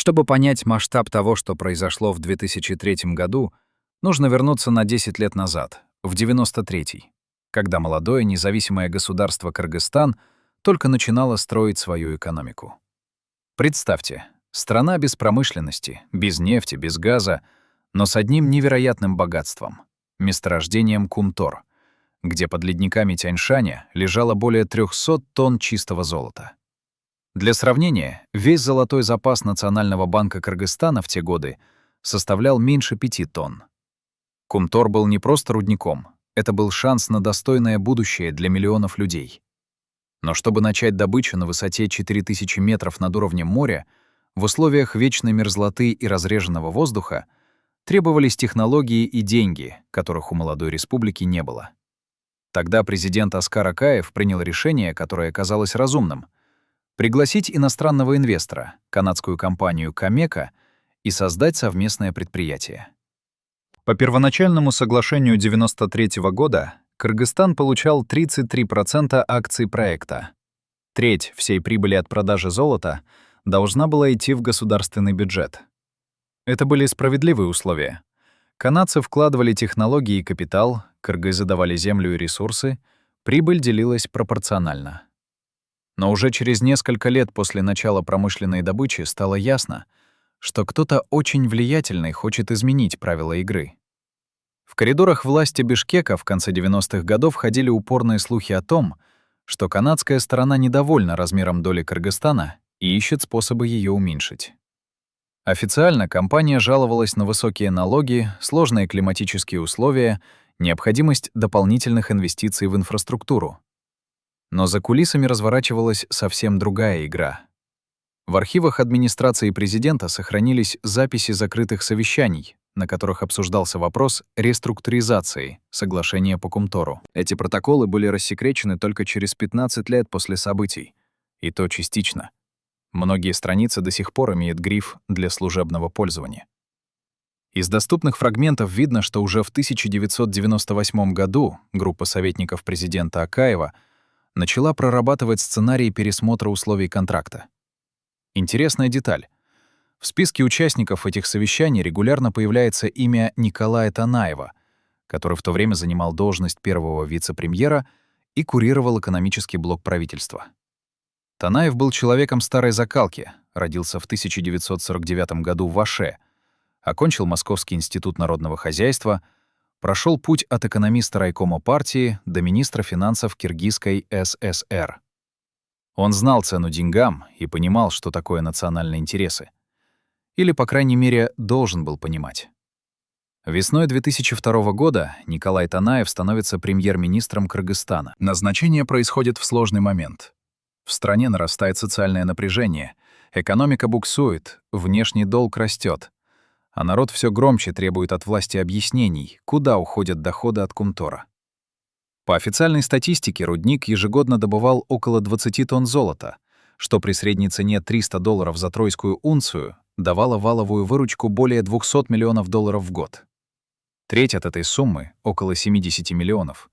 Чтобы понять масштаб того, что произошло в 2003 году, нужно вернуться на 10 лет назад, в 93-й, когда молодое независимое государство Кыргызстан только начинало строить свою экономику. Представьте, страна без промышленности, без нефти, без газа, но с одним невероятным богатством — месторождением Кумтор, где под ледниками Тяньшаня лежало более 300 тонн чистого золота. Для сравнения, весь золотой запас Национального банка Кыргызстана в те годы составлял меньше 5 тонн. Кумтор был не просто рудником, это был шанс на достойное будущее для миллионов людей. Но чтобы начать добычу на высоте 4000 метров над уровнем моря, в условиях вечной мерзлоты и разреженного воздуха, требовались технологии и деньги, которых у молодой республики не было. Тогда президент Оскар Акаев принял решение, которое казалось разумным — пригласить иностранного инвестора, канадскую компанию «Камека», и создать совместное предприятие. По первоначальному соглашению 1993 года Кыргызстан получал 33% акций проекта. Треть всей прибыли от продажи золота должна была идти в государственный бюджет. Это были справедливые условия. Канадцы вкладывали технологии и капитал, кыргызы давали землю и ресурсы, прибыль делилась пропорционально. Но уже через несколько лет после начала промышленной добычи стало ясно, что кто-то очень влиятельный хочет изменить правила игры. В коридорах власти Бишкека в конце 90-х годов ходили упорные слухи о том, что канадская сторона недовольна размером доли Кыргызстана и ищет способы ее уменьшить. Официально компания жаловалась на высокие налоги, сложные климатические условия, необходимость дополнительных инвестиций в инфраструктуру. Но за кулисами разворачивалась совсем другая игра. В архивах администрации президента сохранились записи закрытых совещаний, на которых обсуждался вопрос реструктуризации соглашения по Кумтору. Эти протоколы были рассекречены только через 15 лет после событий, и то частично. Многие страницы до сих пор имеют гриф «для служебного пользования». Из доступных фрагментов видно, что уже в 1998 году группа советников президента Акаева начала прорабатывать сценарий пересмотра условий контракта. Интересная деталь. В списке участников этих совещаний регулярно появляется имя Николая Танаева, который в то время занимал должность первого вице-премьера и курировал экономический блок правительства. Танаев был человеком старой закалки, родился в 1949 году в Аше, окончил Московский институт народного хозяйства, прошел путь от экономиста райкома партии до министра финансов Киргизской ССР. Он знал цену деньгам и понимал, что такое национальные интересы. Или, по крайней мере, должен был понимать. Весной 2002 года Николай Танаев становится премьер-министром Кыргызстана. Назначение происходит в сложный момент. В стране нарастает социальное напряжение, экономика буксует, внешний долг растет, а народ все громче требует от власти объяснений, куда уходят доходы от Кумтора. По официальной статистике рудник ежегодно добывал около 20 тонн золота, что при средней цене $300 за тройскую унцию давало валовую выручку более $200 миллионов в год. Треть от этой суммы, около 70 миллионов,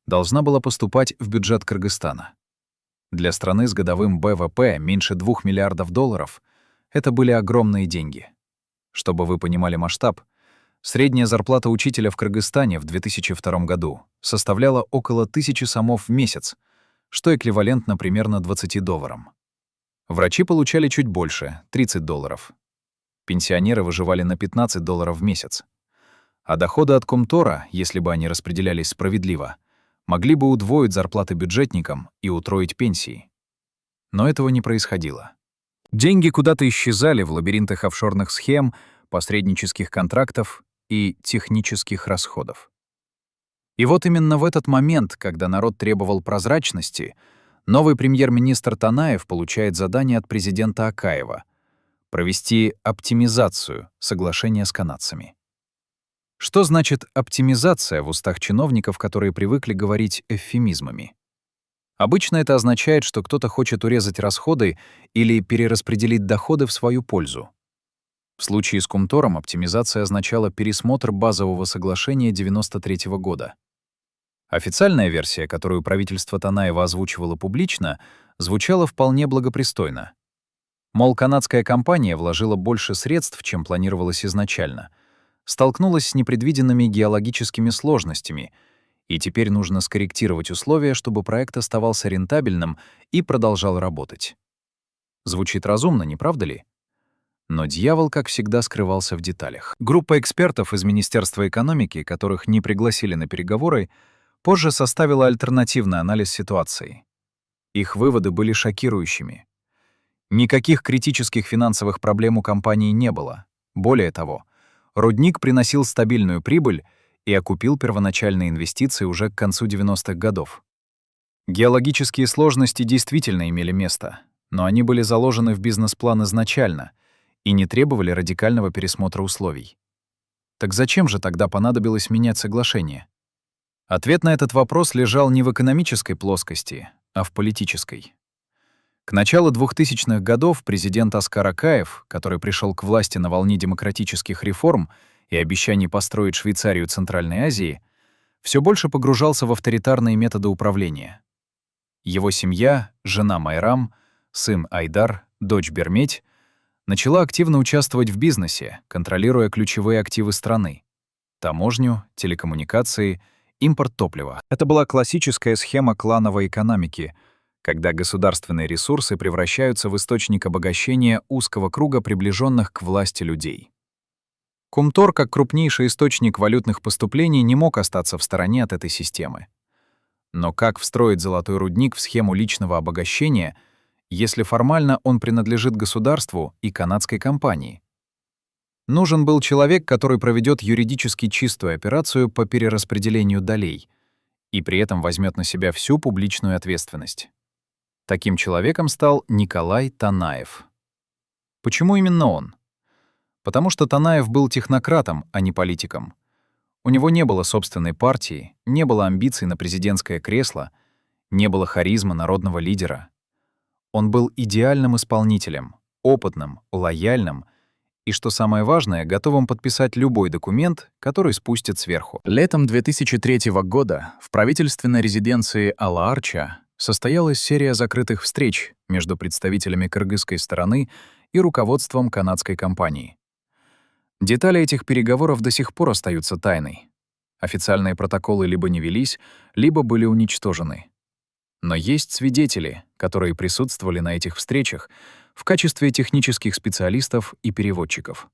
должна была поступать в бюджет Кыргызстана. Для страны с годовым БВП меньше $2 миллиардов это были огромные деньги. Чтобы вы понимали масштаб, средняя зарплата учителя в Кыргызстане в 2002 году составляла около 1000 сомов в месяц, что эквивалентно примерно $20. Врачи получали чуть больше — $30. Пенсионеры выживали на $15 в месяц. А доходы от Кумтора, если бы они распределялись справедливо, могли бы удвоить зарплаты бюджетникам и утроить пенсии. Но этого не происходило. Деньги куда-то исчезали в лабиринтах офшорных схем, посреднических контрактов и технических расходов. И вот именно в этот момент, когда народ требовал прозрачности, новый премьер-министр Танаев получает задание от президента Акаева — провести оптимизацию соглашения с канадцами. Что значит оптимизация в устах чиновников, которые привыкли говорить эвфемизмами? Обычно это означает, что кто-то хочет урезать расходы или перераспределить доходы в свою пользу. В случае с Кумтором оптимизация означала пересмотр базового соглашения 1993 года. Официальная версия, которую правительство Танаева озвучивало публично, звучала вполне благопристойно. Мол, канадская компания вложила больше средств, чем планировалось изначально, столкнулась с непредвиденными геологическими сложностями, и теперь нужно скорректировать условия, чтобы проект оставался рентабельным и продолжал работать. Звучит разумно, не правда ли? Но дьявол, как всегда, скрывался в деталях. Группа экспертов из Министерства экономики, которых не пригласили на переговоры, позже составила альтернативный анализ ситуации. Их выводы были шокирующими. Никаких критических финансовых проблем у компании не было. Более того, рудник приносил стабильную прибыль и окупил первоначальные инвестиции уже к концу 90-х годов. Геологические сложности действительно имели место, но они были заложены в бизнес-план изначально и не требовали радикального пересмотра условий. Так зачем же тогда понадобилось менять соглашение? Ответ на этот вопрос лежал не в экономической плоскости, а в политической. К началу 2000-х годов президент Оскар Акаев, который пришел к власти на волне демократических реформ и обещаний построить Швейцарию Центральной Азии, все больше погружался в авторитарные методы управления. Его семья, жена Майрам, сын Айдар, дочь Берметь, начала активно участвовать в бизнесе, контролируя ключевые активы страны — таможню, телекоммуникации, импорт топлива. Это была классическая схема клановой экономики, когда государственные ресурсы превращаются в источник обогащения узкого круга приближенных к власти людей. Кумтор, как крупнейший источник валютных поступлений, не мог остаться в стороне от этой системы. Но как встроить золотой рудник в схему личного обогащения, если формально он принадлежит государству и канадской компании? Нужен был человек, который проведет юридически чистую операцию по перераспределению долей и при этом возьмет на себя всю публичную ответственность. Таким человеком стал Николай Танаев. Почему именно он? Потому что Танаев был технократом, а не политиком. У него не было собственной партии, не было амбиций на президентское кресло, не было харизмы народного лидера. Он был идеальным исполнителем, опытным, лояльным и, что самое важное, готовым подписать любой документ, который спустят сверху. Летом 2003 года в правительственной резиденции Ала-Арча состоялась серия закрытых встреч между представителями кыргызской стороны и руководством канадской компании. Детали этих переговоров до сих пор остаются тайной. Официальные протоколы либо не велись, либо были уничтожены. Но есть свидетели, которые присутствовали на этих встречах в качестве технических специалистов и переводчиков.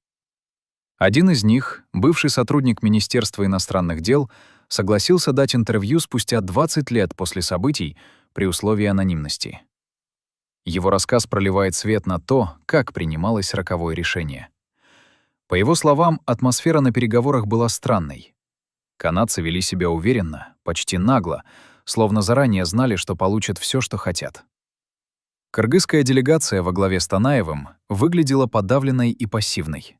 Один из них, бывший сотрудник Министерства иностранных дел, согласился дать интервью спустя 20 лет после событий при условии анонимности. Его рассказ проливает свет на то, как принималось роковое решение. По его словам, атмосфера на переговорах была странной. Канадцы вели себя уверенно, почти нагло, словно заранее знали, что получат все, что хотят. Кыргызская делегация во главе с Танаевым выглядела подавленной и пассивной.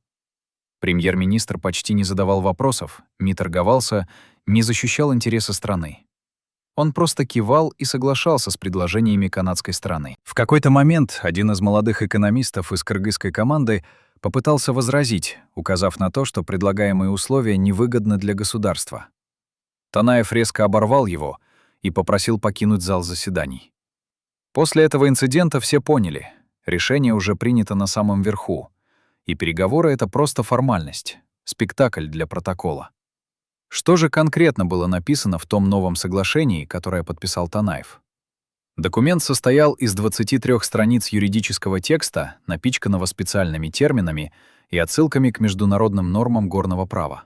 Премьер-министр почти не задавал вопросов, не торговался, не защищал интересы страны. Он просто кивал и соглашался с предложениями канадской стороны. В какой-то момент один из молодых экономистов из кыргызской команды попытался возразить, указав на то, что предлагаемые условия невыгодны для государства. Танаев резко оборвал его и попросил покинуть зал заседаний. После этого инцидента все поняли, решение уже принято на самом верху, и переговоры — это просто формальность, спектакль для протокола. Что же конкретно было написано в том новом соглашении, которое подписал Танаев? Документ состоял из 23 страниц юридического текста, напичканного специальными терминами и отсылками к международным нормам горного права.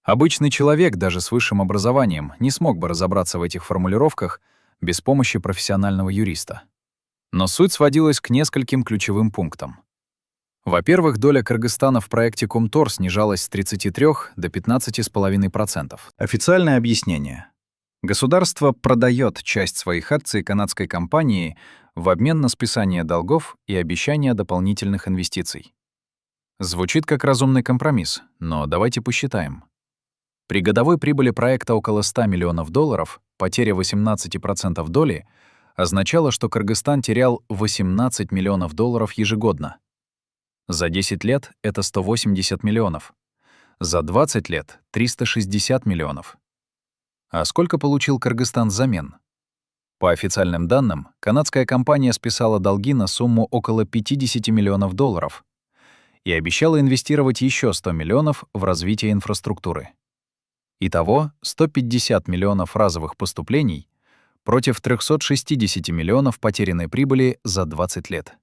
Обычный человек, даже с высшим образованием, не смог бы разобраться в этих формулировках без помощи профессионального юриста. Но суть сводилась к нескольким ключевым пунктам. Во-первых, доля Кыргызстана в проекте Кумтор снижалась с 33 до 15,5%. Официальное объяснение. Государство продает часть своих акций канадской компании в обмен на списание долгов и обещание дополнительных инвестиций. Звучит как разумный компромисс, но давайте посчитаем. При годовой прибыли проекта около $100 миллионов потеря 18% доли означала, что Кыргызстан терял $18 миллионов ежегодно. За 10 лет это 180 миллионов. За 20 лет — 360 миллионов. А сколько получил Кыргызстан взамен? По официальным данным, канадская компания списала долги на сумму около $50 миллионов и обещала инвестировать еще $100 миллионов в развитие инфраструктуры. Итого 150 миллионов разовых поступлений против 360 миллионов потерянной прибыли за 20 лет.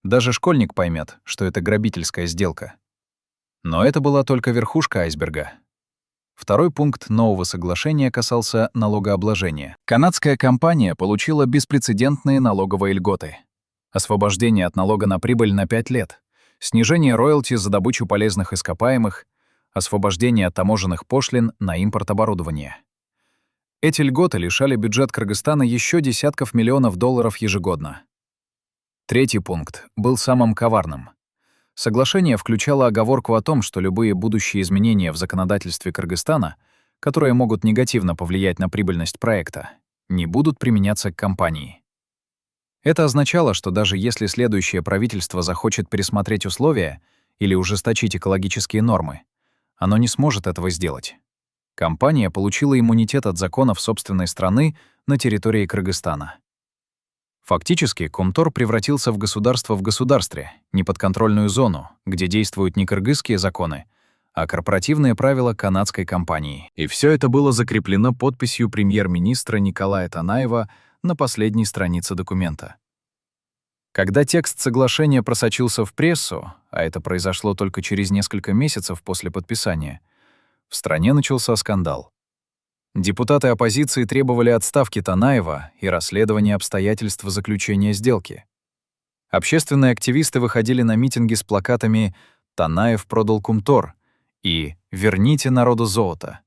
Даже школьник поймет, что это грабительская сделка. Но это была только верхушка айсберга. Второй пункт нового соглашения касался налогообложения. Канадская компания получила беспрецедентные налоговые льготы. Освобождение от налога на прибыль на 5 лет, снижение роялти за добычу полезных ископаемых, освобождение от таможенных пошлин на импорт оборудования. Эти льготы лишали бюджет Кыргызстана еще десятков миллионов долларов ежегодно. Третий пункт был самым коварным. Соглашение включало оговорку о том, что любые будущие изменения в законодательстве Кыргызстана, которые могут негативно повлиять на прибыльность проекта, не будут применяться к компании. Это означало, что даже если следующее правительство захочет пересмотреть условия или ужесточить экологические нормы, оно не сможет этого сделать. Компания получила иммунитет от законов собственной страны на территории Кыргызстана. Фактически, Кумтор превратился в государство в государстве, неподконтрольную зону, где действуют не кыргызские законы, а корпоративные правила канадской компании. И все это было закреплено подписью премьер-министра Николая Танаева на последней странице документа. Когда текст соглашения просочился в прессу, а это произошло только через несколько месяцев после подписания, в стране начался скандал. Депутаты оппозиции требовали отставки Танаева и расследования обстоятельств заключения сделки. Общественные активисты выходили на митинги с плакатами «Танаев продал Кумтор» и «Верните народу золото».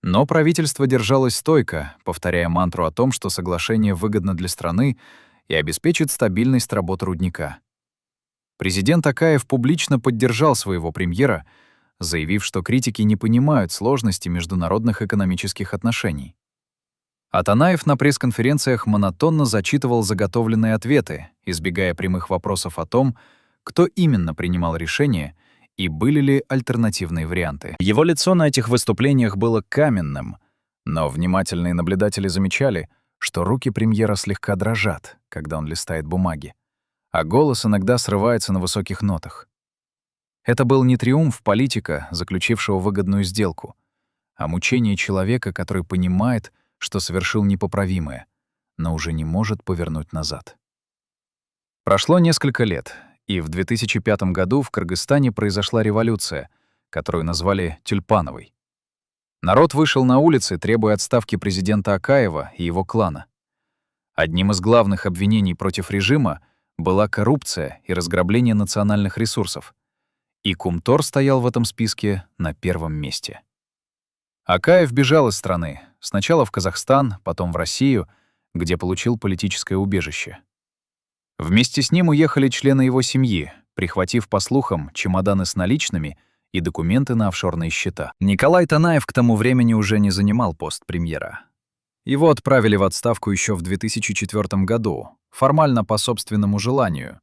Но правительство держалось стойко, повторяя мантру о том, что соглашение выгодно для страны и обеспечит стабильность работы рудника. Президент Акаев публично поддержал своего премьера, заявив, что критики не понимают сложности международных экономических отношений. А Танаев на пресс-конференциях монотонно зачитывал заготовленные ответы, избегая прямых вопросов о том, кто именно принимал решение и были ли альтернативные варианты. Его лицо на этих выступлениях было каменным, но внимательные наблюдатели замечали, что руки премьера слегка дрожат, когда он листает бумаги, а голос иногда срывается на высоких нотах. Это был не триумф политика, заключившего выгодную сделку, а мучение человека, который понимает, что совершил непоправимое, но уже не может повернуть назад. Прошло несколько лет, и в 2005 году в Кыргызстане произошла революция, которую назвали «Тюльпановой». Народ вышел на улицы, требуя отставки президента Акаева и его клана. Одним из главных обвинений против режима была коррупция и разграбление национальных ресурсов. И Кумтор стоял в этом списке на первом месте. Акаев бежал из страны, сначала в Казахстан, потом в Россию, где получил политическое убежище. Вместе с ним уехали члены его семьи, прихватив, по слухам, чемоданы с наличными и документы на офшорные счета. Николай Танаев к тому времени уже не занимал пост премьера. Его отправили в отставку еще в 2004 году, формально по собственному желанию,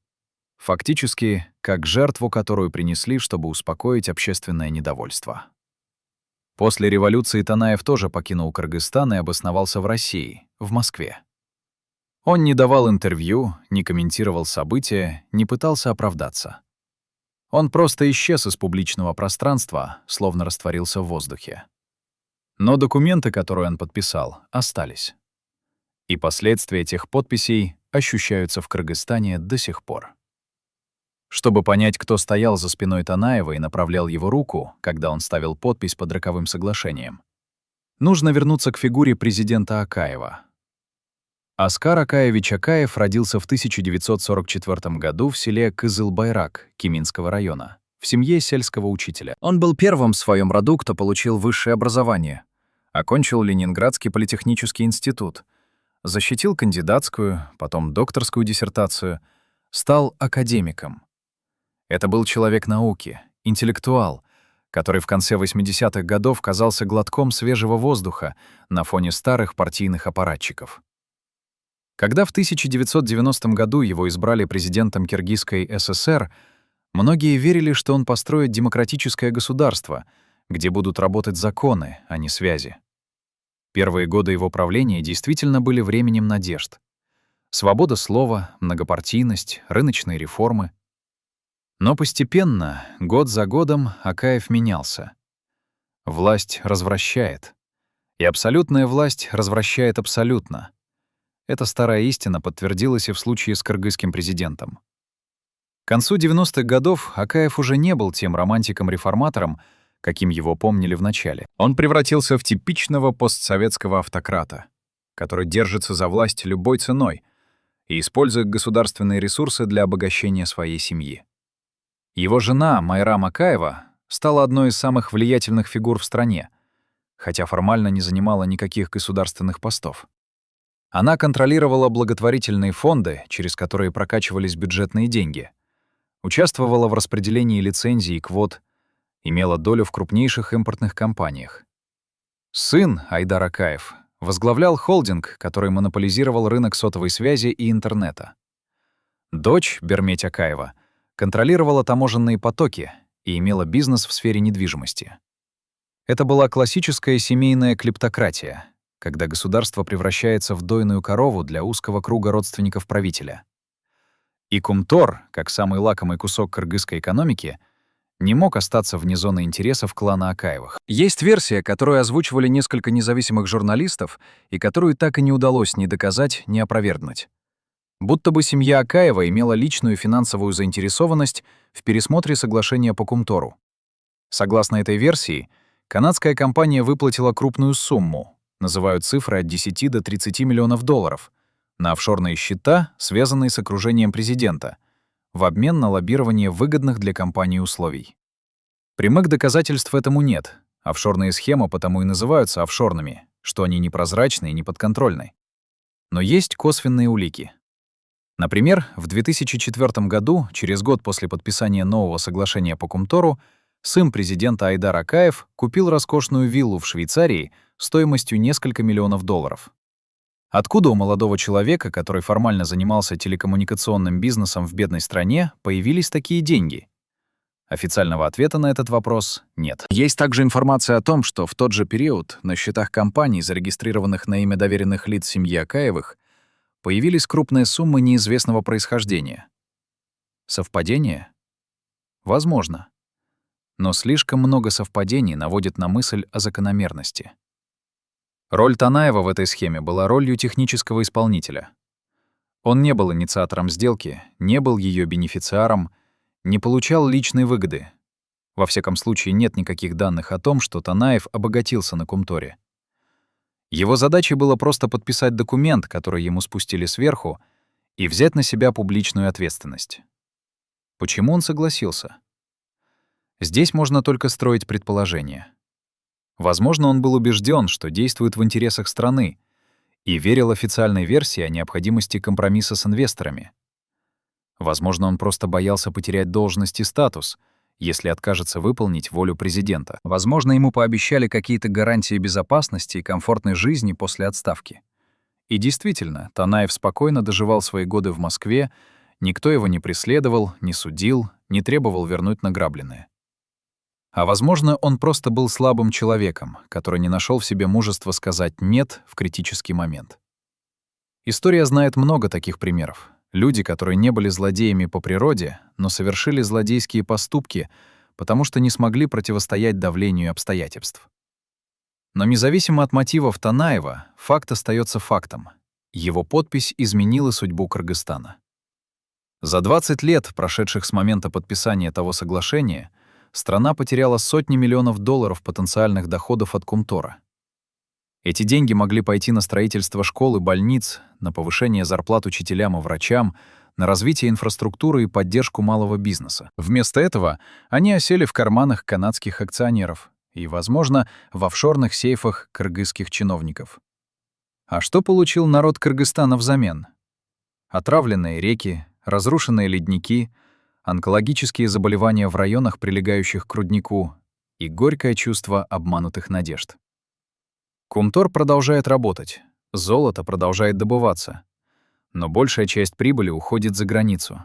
фактически как жертву, которую принесли, чтобы успокоить общественное недовольство. После революции Танаев тоже покинул Кыргызстан и обосновался в России, в Москве. Он не давал интервью, не комментировал события, не пытался оправдаться. Он просто исчез из публичного пространства, словно растворился в воздухе. Но документы, которые он подписал, остались. И последствия этих подписей ощущаются в Кыргызстане до сих пор. Чтобы понять, кто стоял за спиной Танаева и направлял его руку, когда он ставил подпись под роковым соглашением, нужно вернуться к фигуре президента Акаева. Аскар Акаевич Акаев родился в 1944 году в селе Кызылбайрак Кеминского района, в семье сельского учителя. Он был первым в своем роду, кто получил высшее образование. Окончил Ленинградский политехнический институт, защитил кандидатскую, потом докторскую диссертацию, стал академиком. Это был человек науки, интеллектуал, который в конце 80-х годов казался глотком свежего воздуха на фоне старых партийных аппаратчиков. Когда в 1990 году его избрали президентом Киргизской ССР, многие верили, что он построит демократическое государство, где будут работать законы, а не связи. Первые годы его правления действительно были временем надежд. Свобода слова, многопартийность, рыночные реформы. Но постепенно, год за годом, Акаев менялся. Власть развращает. И абсолютная власть развращает абсолютно. Эта старая истина подтвердилась и в случае с кыргызским президентом. К концу 90-х годов Акаев уже не был тем романтиком-реформатором, каким его помнили в начале. Он превратился в типичного постсоветского автократа, который держится за власть любой ценой и использует государственные ресурсы для обогащения своей семьи. Его жена Майрам Акаева стала одной из самых влиятельных фигур в стране, хотя формально не занимала никаких государственных постов. Она контролировала благотворительные фонды, через которые прокачивались бюджетные деньги, участвовала в распределении лицензий и квот, имела долю в крупнейших импортных компаниях. Сын Айдар Акаев возглавлял холдинг, который монополизировал рынок сотовой связи и интернета. Дочь Берметь Акаева контролировала таможенные потоки и имела бизнес в сфере недвижимости. Это была классическая семейная клептократия, когда государство превращается в дойную корову для узкого круга родственников правителя. И Кумтор, как самый лакомый кусок кыргызской экономики, не мог остаться вне зоны интересов клана Акаевых. Есть версия, которую озвучивали несколько независимых журналистов и которую так и не удалось ни доказать, ни опровергнуть. Будто бы семья Акаева имела личную финансовую заинтересованность в пересмотре соглашения по Кумтору. Согласно этой версии, канадская компания выплатила крупную сумму, называют цифры от 10 до 30 миллионов долларов, на офшорные счета, связанные с окружением президента, в обмен на лоббирование выгодных для компании условий. Прямых доказательств этому нет. Офшорные схемы потому и называются офшорными, что они непрозрачны и неподконтрольны. Но есть косвенные улики. Например, в 2004 году, через год после подписания нового соглашения по Кумтору, сын президента Айдар Акаев купил роскошную виллу в Швейцарии стоимостью несколько миллионов долларов. Откуда у молодого человека, который формально занимался телекоммуникационным бизнесом в бедной стране, появились такие деньги? Официального ответа на этот вопрос нет. Есть также информация о том, что в тот же период на счетах компаний, зарегистрированных на имя доверенных лиц семьи Акаевых, появились крупные суммы неизвестного происхождения. Совпадение? Возможно. Но слишком много совпадений наводит на мысль о закономерности. Роль Танаева в этой схеме была ролью технического исполнителя. Он не был инициатором сделки, не был ее бенефициаром, не получал личной выгоды. Во всяком случае, нет никаких данных о том, что Танаев обогатился на Кумторе. Его задачей было просто подписать документ, который ему спустили сверху, и взять на себя публичную ответственность. Почему он согласился? Здесь можно только строить предположения. Возможно, он был убежден, что действует в интересах страны, и верил официальной версии о необходимости компромисса с инвесторами. Возможно, он просто боялся потерять должность и статус, если откажется выполнить волю президента. Возможно, ему пообещали какие-то гарантии безопасности и комфортной жизни после отставки. И действительно, Танаев спокойно доживал свои годы в Москве, никто его не преследовал, не судил, не требовал вернуть награбленное. А возможно, он просто был слабым человеком, который не нашел в себе мужества сказать «нет» в критический момент. История знает много таких примеров. Люди, которые не были злодеями по природе, но совершили злодейские поступки, потому что не смогли противостоять давлению обстоятельств. Но независимо от мотивов Танаева, факт остается фактом. Его подпись изменила судьбу Кыргызстана. За 20 лет, прошедших с момента подписания того соглашения, страна потеряла сотни миллионов долларов потенциальных доходов от Кумтора. Эти деньги могли пойти на строительство школ и больниц, на повышение зарплат учителям и врачам, на развитие инфраструктуры и поддержку малого бизнеса. Вместо этого они осели в карманах канадских акционеров и, возможно, в офшорных сейфах кыргызских чиновников. А что получил народ Кыргызстана взамен? Отравленные реки, разрушенные ледники, онкологические заболевания в районах, прилегающих к руднику, и горькое чувство обманутых надежд. Кумтор продолжает работать, золото продолжает добываться, но большая часть прибыли уходит за границу,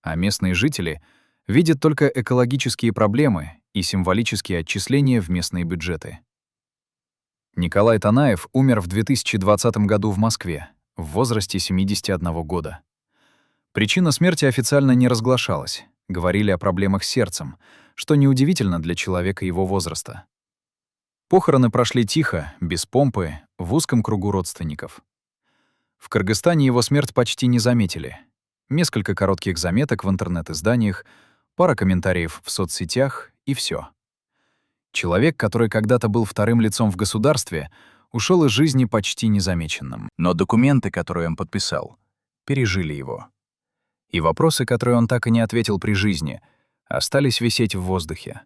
а местные жители видят только экологические проблемы и символические отчисления в местные бюджеты. Николай Танаев умер в 2020 году в Москве в возрасте 71 года. Причина смерти официально не разглашалась. Говорили о проблемах с сердцем, что неудивительно для человека его возраста. Похороны прошли тихо, без помпы, в узком кругу родственников. В Кыргызстане его смерть почти не заметили. Несколько коротких заметок в интернет-изданиях, пара комментариев в соцсетях и все. Человек, который когда-то был вторым лицом в государстве, ушел из жизни почти незамеченным. Но документы, которые он подписал, пережили его. И вопросы, которые он так и не ответил при жизни, остались висеть в воздухе.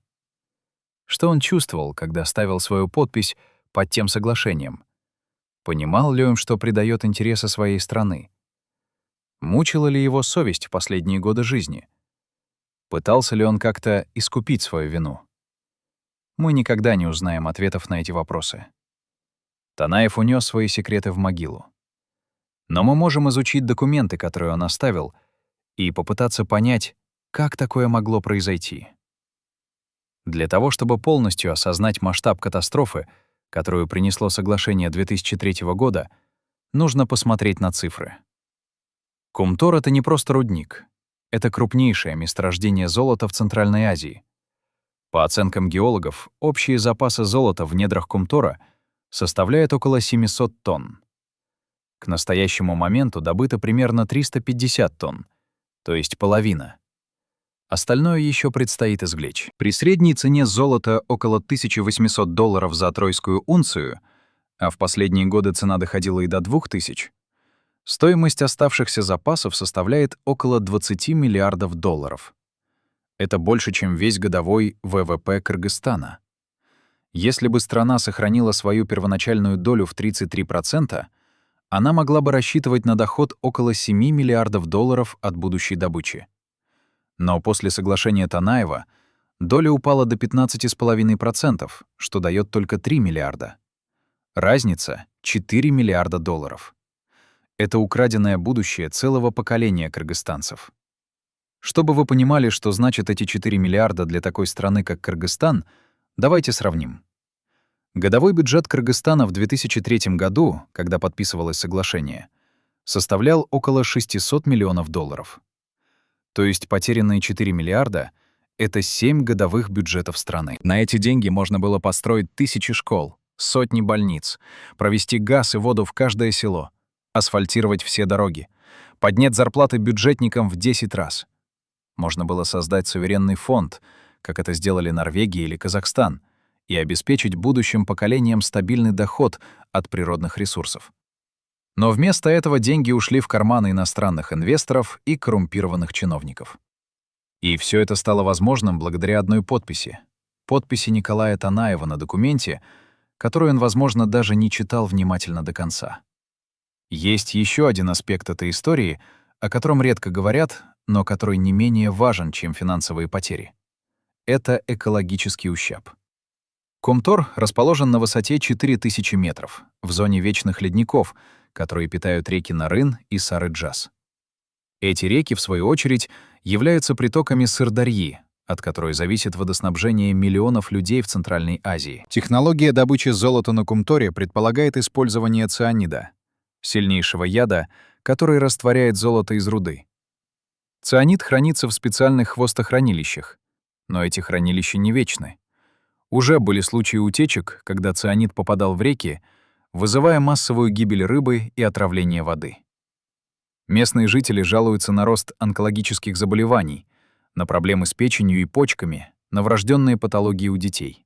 Что он чувствовал, когда ставил свою подпись под тем соглашением? Понимал ли он, что предает интересы своей страны? Мучила ли его совесть в последние годы жизни? Пытался ли он как-то искупить свою вину? Мы никогда не узнаем ответов на эти вопросы. Танаев унес свои секреты в могилу. Но мы можем изучить документы, которые он оставил, и попытаться понять, как такое могло произойти. Для того, чтобы полностью осознать масштаб катастрофы, которую принесло соглашение 2003 года, нужно посмотреть на цифры. Кумтор — это не просто рудник. Это крупнейшее месторождение золота в Центральной Азии. По оценкам геологов, общие запасы золота в недрах Кумтора составляют около 700 тонн. К настоящему моменту добыто примерно 350 тонн, то есть половина. Остальное еще предстоит извлечь. При средней цене золота около $1800 за тройскую унцию, а в последние годы цена доходила и до 2000, стоимость оставшихся запасов составляет около $20 миллиардов. Это больше, чем весь годовой ВВП Кыргызстана. Если бы страна сохранила свою первоначальную долю в 33%, она могла бы рассчитывать на доход около $7 миллиардов от будущей добычи. Но после соглашения Танаева доля упала до 15,5%, что дает только 3 миллиарда. Разница — $4 миллиарда. Это украденное будущее целого поколения кыргызстанцев. Чтобы вы понимали, что значат эти 4 миллиарда для такой страны, как Кыргызстан, давайте сравним. Годовой бюджет Кыргызстана в 2003 году, когда подписывалось соглашение, составлял около $600 миллионов. То есть потерянные 4 миллиарда — это 7 годовых бюджетов страны. На эти деньги можно было построить тысячи школ, сотни больниц, провести газ и воду в каждое село, асфальтировать все дороги, поднять зарплаты бюджетникам в 10 раз. Можно было создать суверенный фонд, как это сделали Норвегия или Казахстан, и обеспечить будущим поколениям стабильный доход от природных ресурсов. Но вместо этого деньги ушли в карманы иностранных инвесторов и коррумпированных чиновников. И все это стало возможным благодаря одной подписи — подписи Николая Танаева на документе, который он, возможно, даже не читал внимательно до конца. Есть еще один аспект этой истории, о котором редко говорят, но который не менее важен, чем финансовые потери. Это экологический ущерб. Кумтор расположен на высоте 4000 метров, в зоне вечных ледников, которые питают реки Нарын и Сары-Джас. Эти реки, в свою очередь, являются притоками Сырдарьи, от которой зависит водоснабжение миллионов людей в Центральной Азии. Технология добычи золота на Кумторе предполагает использование цианида, сильнейшего яда, который растворяет золото из руды. Цианид хранится в специальных хвостохранилищах, но эти хранилища не вечны. Уже были случаи утечек, когда цианид попадал в реки, вызывая массовую гибель рыбы и отравление воды. Местные жители жалуются на рост онкологических заболеваний, на проблемы с печенью и почками, на врожденные патологии у детей.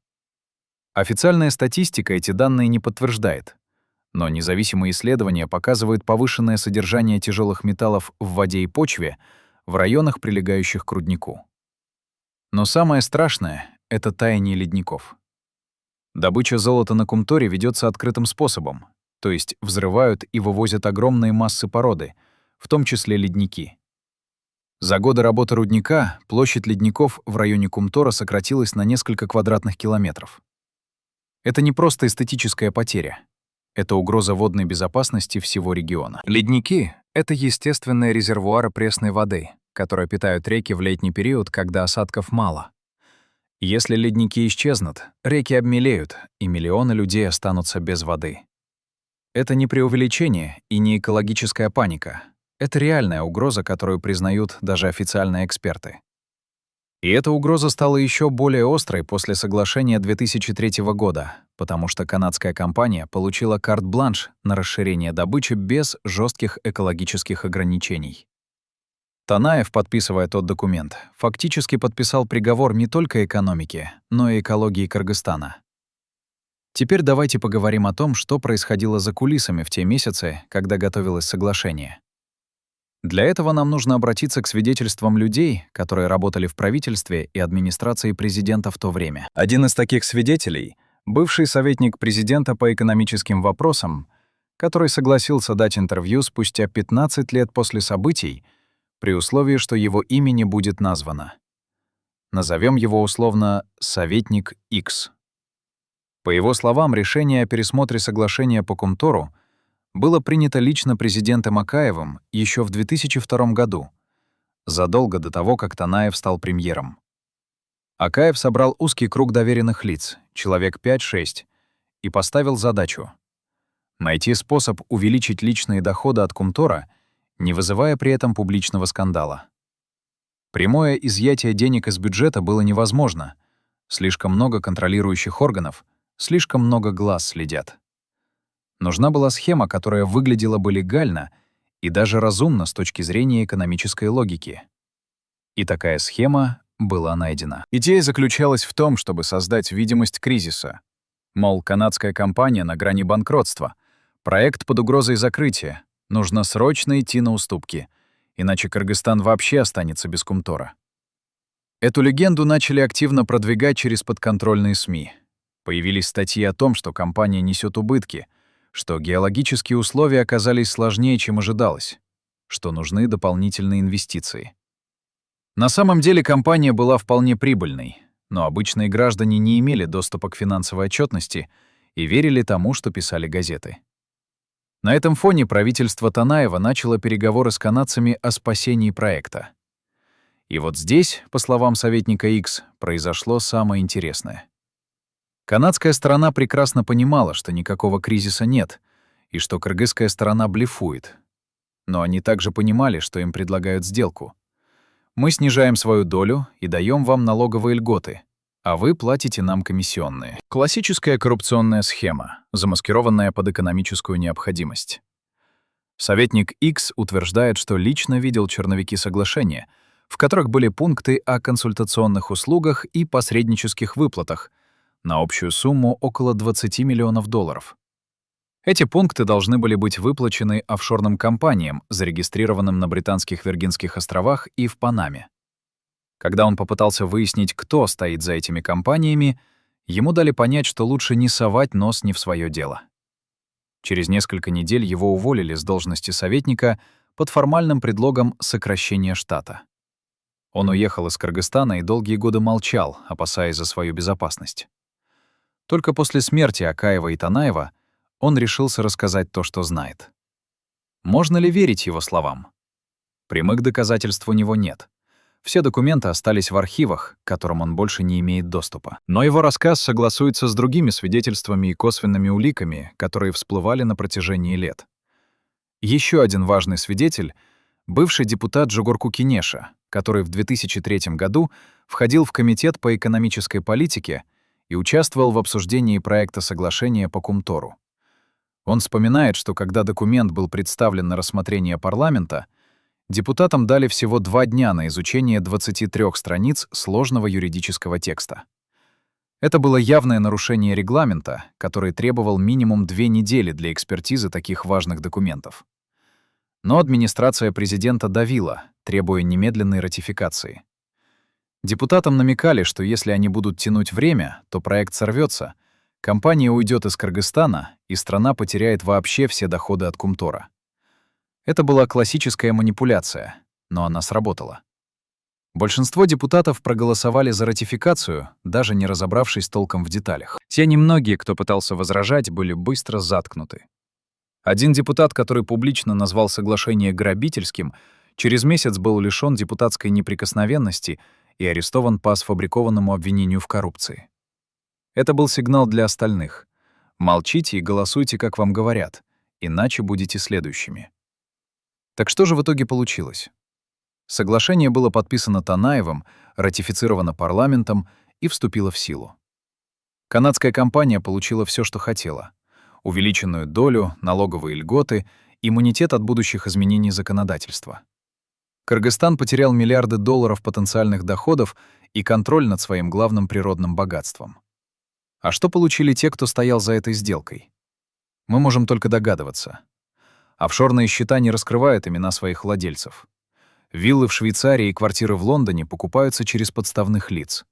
Официальная статистика эти данные не подтверждает, но независимые исследования показывают повышенное содержание тяжелых металлов в воде и почве в районах, прилегающих к руднику. Но самое страшное — это таяние ледников. Добыча золота на Кумторе ведется открытым способом, то есть взрывают и вывозят огромные массы породы, в том числе ледники. За годы работы рудника площадь ледников в районе Кумтора сократилась на несколько квадратных километров. Это не просто эстетическая потеря. Это угроза водной безопасности всего региона. Ледники — это естественные резервуары пресной воды, которые питают реки в летний период, когда осадков мало. Если ледники исчезнут, реки обмелеют, и миллионы людей останутся без воды. Это не преувеличение и не экологическая паника. Это реальная угроза, которую признают даже официальные эксперты. И эта угроза стала еще более острой после соглашения 2003 года, потому что канадская компания получила карт-бланш на расширение добычи без жестких экологических ограничений. Танаев, подписывая тот документ, фактически подписал приговор не только экономике, но и экологии Кыргызстана. Теперь давайте поговорим о том, что происходило за кулисами в те месяцы, когда готовилось соглашение. Для этого нам нужно обратиться к свидетельствам людей, которые работали в правительстве и администрации президента в то время. Один из таких свидетелей — бывший советник президента по экономическим вопросам, который согласился дать интервью спустя 15 лет после событий, при условии, что его имя не будет названо. Назовем его условно «советник X». По его словам, решение о пересмотре соглашения по Кумтору было принято лично президентом Акаевым еще в 2002 году, задолго до того, как Танаев стал премьером. Акаев собрал узкий круг доверенных лиц, человек 5-6, и поставил задачу — найти способ увеличить личные доходы от Кумтора, не вызывая при этом публичного скандала. Прямое изъятие денег из бюджета было невозможно. Слишком много контролирующих органов, слишком много глаз следят. Нужна была схема, которая выглядела бы легально и даже разумно с точки зрения экономической логики. И такая схема была найдена. Идея заключалась в том, чтобы создать видимость кризиса. Мол, канадская компания на грани банкротства, проект под угрозой закрытия, нужно срочно идти на уступки, иначе Кыргызстан вообще останется без Кумтора. Эту легенду начали активно продвигать через подконтрольные СМИ. Появились статьи о том, что компания несет убытки, что геологические условия оказались сложнее, чем ожидалось, что нужны дополнительные инвестиции. На самом деле компания была вполне прибыльной, но обычные граждане не имели доступа к финансовой отчетности и верили тому, что писали газеты. На этом фоне правительство Танаева начало переговоры с канадцами о спасении проекта. И вот здесь, по словам советника X, произошло самое интересное. Канадская сторона прекрасно понимала, что никакого кризиса нет, и что кыргызская сторона блефует. Но они также понимали, что им предлагают сделку. Мы снижаем свою долю и даем вам налоговые льготы, а вы платите нам комиссионные. Классическая коррупционная схема, замаскированная под экономическую необходимость. Советник X утверждает, что лично видел черновики соглашения, в которых были пункты о консультационных услугах и посреднических выплатах, на общую сумму около $20 миллионов. Эти пункты должны были быть выплачены офшорным компаниям, зарегистрированным на Британских Виргинских островах и в Панаме. Когда он попытался выяснить, кто стоит за этими компаниями, ему дали понять, что лучше не совать нос не в свое дело. Через несколько недель его уволили с должности советника под формальным предлогом сокращения штата. Он уехал из Кыргызстана и долгие годы молчал, опасаясь за свою безопасность. Только после смерти Акаева и Танаева он решился рассказать то, что знает. Можно ли верить его словам? Прямых доказательств у него нет. Все документы остались в архивах, к которым он больше не имеет доступа. Но его рассказ согласуется с другими свидетельствами и косвенными уликами, которые всплывали на протяжении лет. Еще один важный свидетель — бывший депутат Джугурку Кинеша, который в 2003 году входил в Комитет по экономической политике и участвовал в обсуждении проекта соглашения по Кумтору. Он вспоминает, что когда документ был представлен на рассмотрение парламента, депутатам дали всего 2 дня на изучение 23 страниц сложного юридического текста. Это было явное нарушение регламента, который требовал минимум 2 недели для экспертизы таких важных документов. Но администрация президента давила, требуя немедленной ратификации. Депутатам намекали, что если они будут тянуть время, то проект сорвется, компания уйдет из Кыргызстана, и страна потеряет вообще все доходы от Кумтора. Это была классическая манипуляция, но она сработала. Большинство депутатов проголосовали за ратификацию, даже не разобравшись толком в деталях. Те немногие, кто пытался возражать, были быстро заткнуты. Один депутат, который публично назвал соглашение грабительским, через месяц был лишён депутатской неприкосновенности и арестован по сфабрикованному обвинению в коррупции. Это был сигнал для остальных. Молчите и голосуйте, как вам говорят, иначе будете следующими. Так что же в итоге получилось? Соглашение было подписано Танаевым, ратифицировано парламентом и вступило в силу. Канадская компания получила все, что хотела: увеличенную долю, налоговые льготы, иммунитет от будущих изменений законодательства. Кыргызстан потерял миллиарды долларов потенциальных доходов и контроль над своим главным природным богатством. А что получили те, кто стоял за этой сделкой? Мы можем только догадываться. Офшорные счета не раскрывают имена своих владельцев. Виллы в Швейцарии и квартиры в Лондоне покупаются через подставных лиц.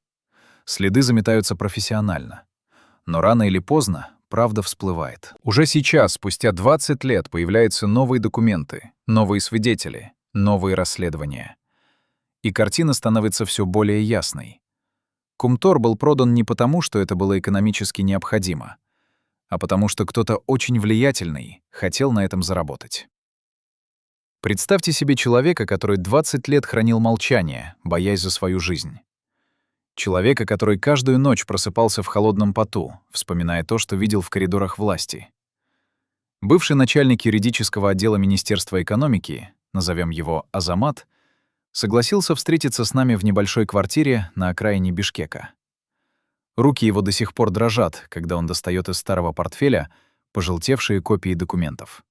Следы заметаются профессионально. Но рано или поздно правда всплывает. Уже сейчас, спустя 20 лет, появляются новые документы, новые свидетели, новые расследования. И картина становится все более ясной. Кумтор был продан не потому, что это было экономически необходимо, а потому что кто-то очень влиятельный хотел на этом заработать. Представьте себе человека, который 20 лет хранил молчание, боясь за свою жизнь. Человека, который каждую ночь просыпался в холодном поту, вспоминая то, что видел в коридорах власти. Бывший начальник юридического отдела Министерства экономики, назовем его Азамат, согласился встретиться с нами в небольшой квартире на окраине Бишкека. Руки его до сих пор дрожат, когда он достает из старого портфеля пожелтевшие копии документов.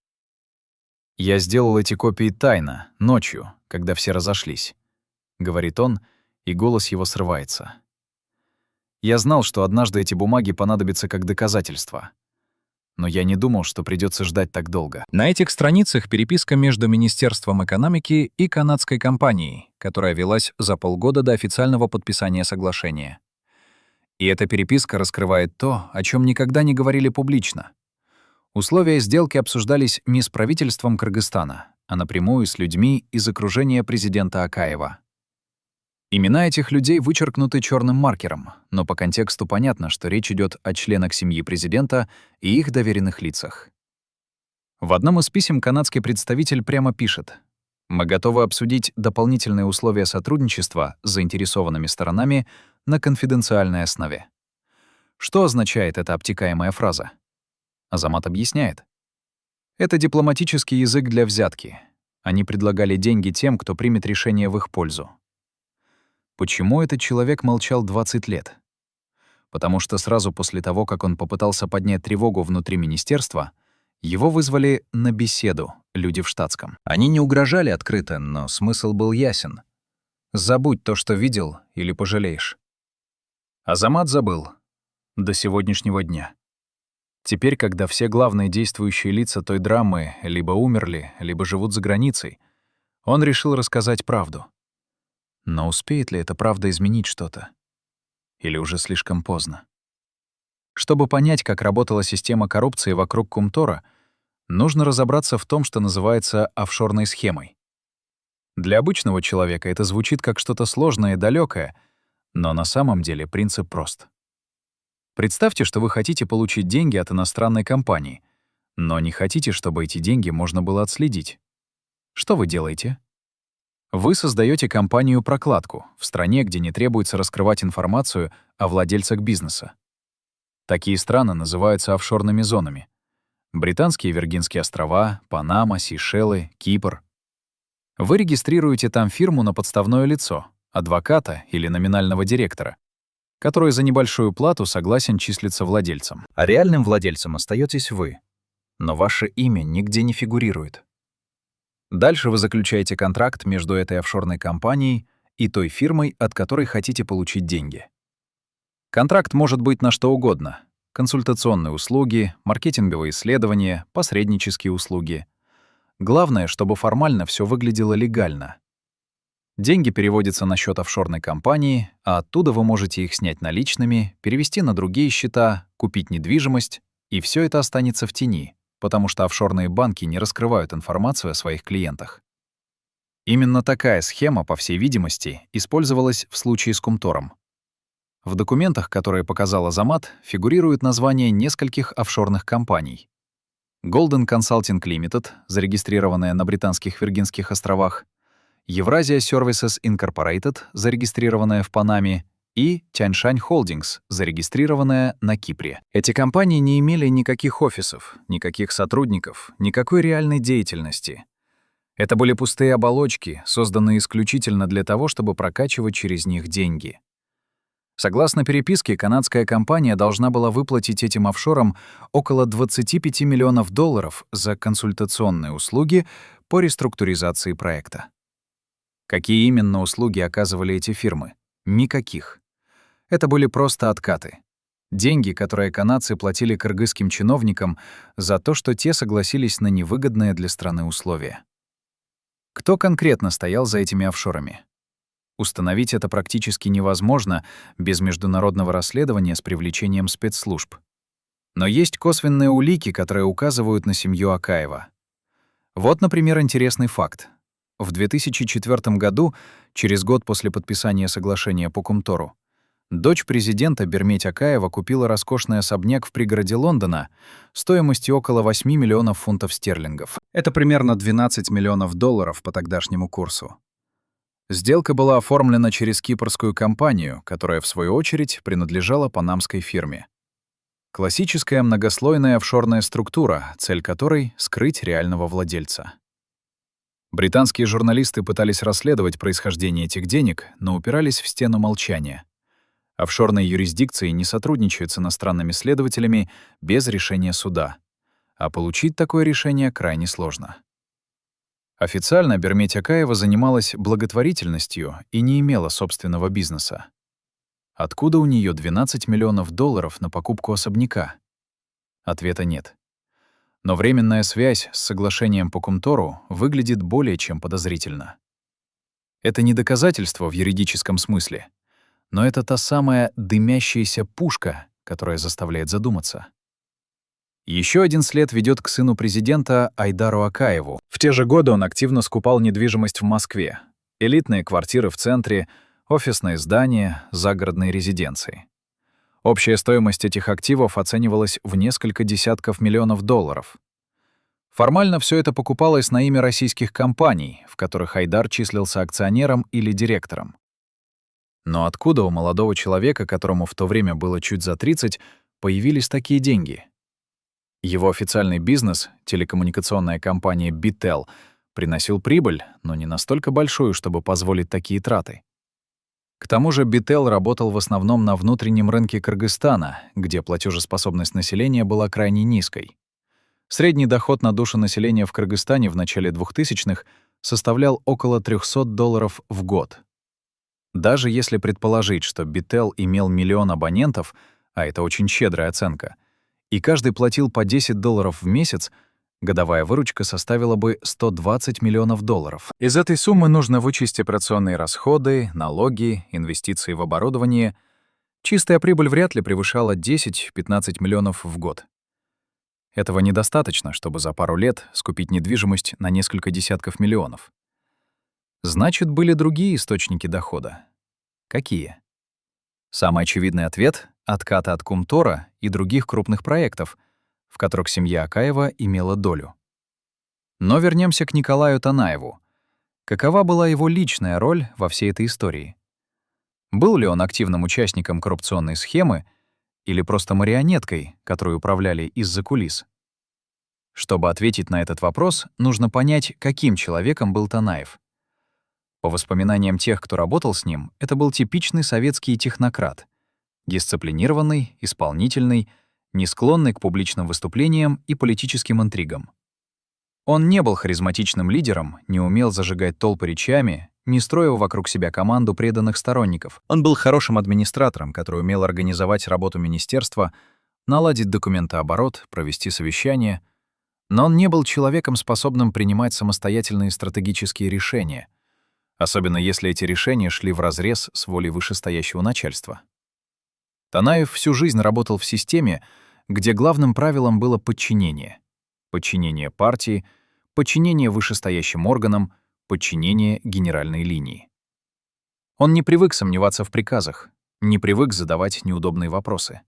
«Я сделал эти копии тайно, ночью, когда все разошлись», — говорит он, и голос его срывается. «Я знал, что однажды эти бумаги понадобятся как доказательство. Но я не думал, что придется ждать так долго». На этих страницах переписка между Министерством экономики и канадской компанией, которая велась за полгода до официального подписания соглашения. И эта переписка раскрывает то, о чем никогда не говорили публично. Условия сделки обсуждались не с правительством Кыргызстана, а напрямую с людьми из окружения президента Акаева. Имена этих людей вычеркнуты черным маркером, но по контексту понятно, что речь идет о членах семьи президента и их доверенных лицах. В одном из писем канадский представитель прямо пишет: «Мы готовы обсудить дополнительные условия сотрудничества с заинтересованными сторонами на конфиденциальной основе». Что означает эта обтекаемая фраза? Азамат объясняет. Это дипломатический язык для взятки. Они предлагали деньги тем, кто примет решение в их пользу. Почему этот человек молчал 20 лет? Потому что сразу после того, как он попытался поднять тревогу внутри министерства, его вызвали на беседу люди в штатском. Они не угрожали открыто, но смысл был ясен. Забудь то, что видел, или пожалеешь. Азамат забыл. До сегодняшнего дня. Теперь, когда все главные действующие лица той драмы либо умерли, либо живут за границей, он решил рассказать правду. Но успеет ли эта правда изменить что-то? Или уже слишком поздно? Чтобы понять, как работала система коррупции вокруг Кумтора, нужно разобраться в том, что называется офшорной схемой. Для обычного человека это звучит как что-то сложное и далекое, но на самом деле принцип прост. Представьте, что вы хотите получить деньги от иностранной компании, но не хотите, чтобы эти деньги можно было отследить. Что вы делаете? Вы создаете компанию-прокладку в стране, где не требуется раскрывать информацию о владельцах бизнеса. Такие страны называются офшорными зонами. Британские Виргинские острова, Панама, Сейшелы, Кипр. Вы регистрируете там фирму на подставное лицо, адвоката или номинального директора, который за небольшую плату согласен числиться владельцем. А реальным владельцем остаетесь вы. Но ваше имя нигде не фигурирует. Дальше вы заключаете контракт между этой офшорной компанией и той фирмой, от которой хотите получить деньги. Контракт может быть на что угодно: консультационные услуги, маркетинговые исследования, посреднические услуги. Главное, чтобы формально все выглядело легально. Деньги переводятся на счет офшорной компании, а оттуда вы можете их снять наличными, перевести на другие счета, купить недвижимость, и все это останется в тени, потому что офшорные банки не раскрывают информацию о своих клиентах. Именно такая схема, по всей видимости, использовалась в случае с Кумтором. В документах, которые показал Азамат, фигурирует название нескольких офшорных компаний. Golden Consulting Limited, зарегистрированная на Британских Виргинских островах, Евразия Services Incorporated, зарегистрированная в Панаме, и Тяньшань Холдингс, зарегистрированная на Кипре. Эти компании не имели никаких офисов, никаких сотрудников, никакой реальной деятельности. Это были пустые оболочки, созданные исключительно для того, чтобы прокачивать через них деньги. Согласно переписке, канадская компания должна была выплатить этим офшорам около $25 миллионов за консультационные услуги по реструктуризации проекта. Какие именно услуги оказывали эти фирмы? Никаких. Это были просто откаты. Деньги, которые канадцы платили кыргызским чиновникам за то, что те согласились на невыгодные для страны условия. Кто конкретно стоял за этими офшорами? Установить это практически невозможно без международного расследования с привлечением спецслужб. Но есть косвенные улики, которые указывают на семью Акаева. Вот, например, интересный факт. В 2004 году, через год после подписания соглашения по Кумтору, дочь президента Берметь Акаева купила роскошный особняк в пригороде Лондона стоимостью около 8 миллионов фунтов стерлингов. Это примерно $12 миллионов по тогдашнему курсу. Сделка была оформлена через кипрскую компанию, которая, в свою очередь, принадлежала панамской фирме. Классическая многослойная офшорная структура, цель которой — скрыть реального владельца. Британские журналисты пытались расследовать происхождение этих денег, но упирались в стену молчания. Офшорные юрисдикции не сотрудничают с иностранными следователями без решения суда. А получить такое решение крайне сложно. Официально Берметь Акаева занималась благотворительностью и не имела собственного бизнеса. Откуда у нее $12 миллионов на покупку особняка? Ответа нет. Но временная связь с соглашением по Кумтору выглядит более чем подозрительно. Это не доказательство в юридическом смысле, но это та самая дымящаяся пушка, которая заставляет задуматься. Еще один след ведет к сыну президента Айдару Акаеву. В те же годы он активно скупал недвижимость в Москве. Элитные квартиры в центре, офисные здания, загородные резиденции. Общая стоимость этих активов оценивалась в несколько десятков миллионов долларов. Формально все это покупалось на имя российских компаний, в которых Айдар числился акционером или директором. Но откуда у молодого человека, которому в то время было чуть за 30, появились такие деньги? Его официальный бизнес, телекоммуникационная компания Bitel, приносил прибыль, но не настолько большую, чтобы позволить такие траты. К тому же Bitel работал в основном на внутреннем рынке Кыргызстана, где платежеспособность населения была крайне низкой. Средний доход на душу населения в Кыргызстане в начале 2000-х составлял около $300 в год. Даже если предположить, что Bitel имел 1 миллион абонентов, а это очень щедрая оценка, и каждый платил по $10 в месяц, годовая выручка составила бы $120 миллионов. Из этой суммы нужно вычесть операционные расходы, налоги, инвестиции в оборудование. Чистая прибыль вряд ли превышала 10-15 миллионов в год. Этого недостаточно, чтобы за пару лет скупить недвижимость на несколько десятков миллионов. Значит, были другие источники дохода. Какие? Самый очевидный ответ — откаты от Кумтора и других крупных проектов, в которых семья Акаева имела долю. Но вернемся к Николаю Танаеву. Какова была его личная роль во всей этой истории? Был ли он активным участником коррупционной схемы или просто марионеткой, которой управляли из-за кулис? Чтобы ответить на этот вопрос, нужно понять, каким человеком был Танаев. По воспоминаниям тех, кто работал с ним, это был типичный советский технократ. Дисциплинированный, исполнительный, не склонный к публичным выступлениям и политическим интригам. Он не был харизматичным лидером, не умел зажигать толпы речами, не строил вокруг себя команду преданных сторонников. Он был хорошим администратором, который умел организовать работу министерства, наладить документооборот, провести совещания. Но он не был человеком, способным принимать самостоятельные стратегические решения, особенно если эти решения шли вразрез с волей вышестоящего начальства. Танаев всю жизнь работал в системе, где главным правилом было подчинение. Подчинение партии, подчинение вышестоящим органам, подчинение генеральной линии. Он не привык сомневаться в приказах, не привык задавать неудобные вопросы.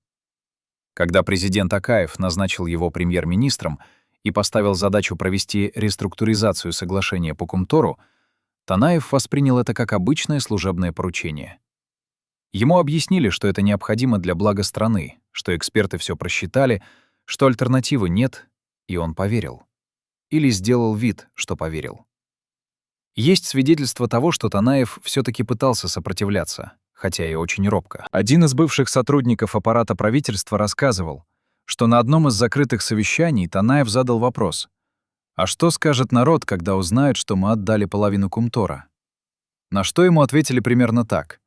Когда президент Акаев назначил его премьер-министром и поставил задачу провести реструктуризацию соглашения по Кумтору, Танаев воспринял это как обычное служебное поручение. Ему объяснили, что это необходимо для блага страны, что эксперты все просчитали, что альтернативы нет, и он поверил. Или сделал вид, что поверил. Есть свидетельство того, что Танаев все таки пытался сопротивляться, хотя и очень робко. Один из бывших сотрудников аппарата правительства рассказывал, что на одном из закрытых совещаний Танаев задал вопрос: «А что скажет народ, когда узнает, что мы отдали половину Кумтора?» На что ему ответили примерно так: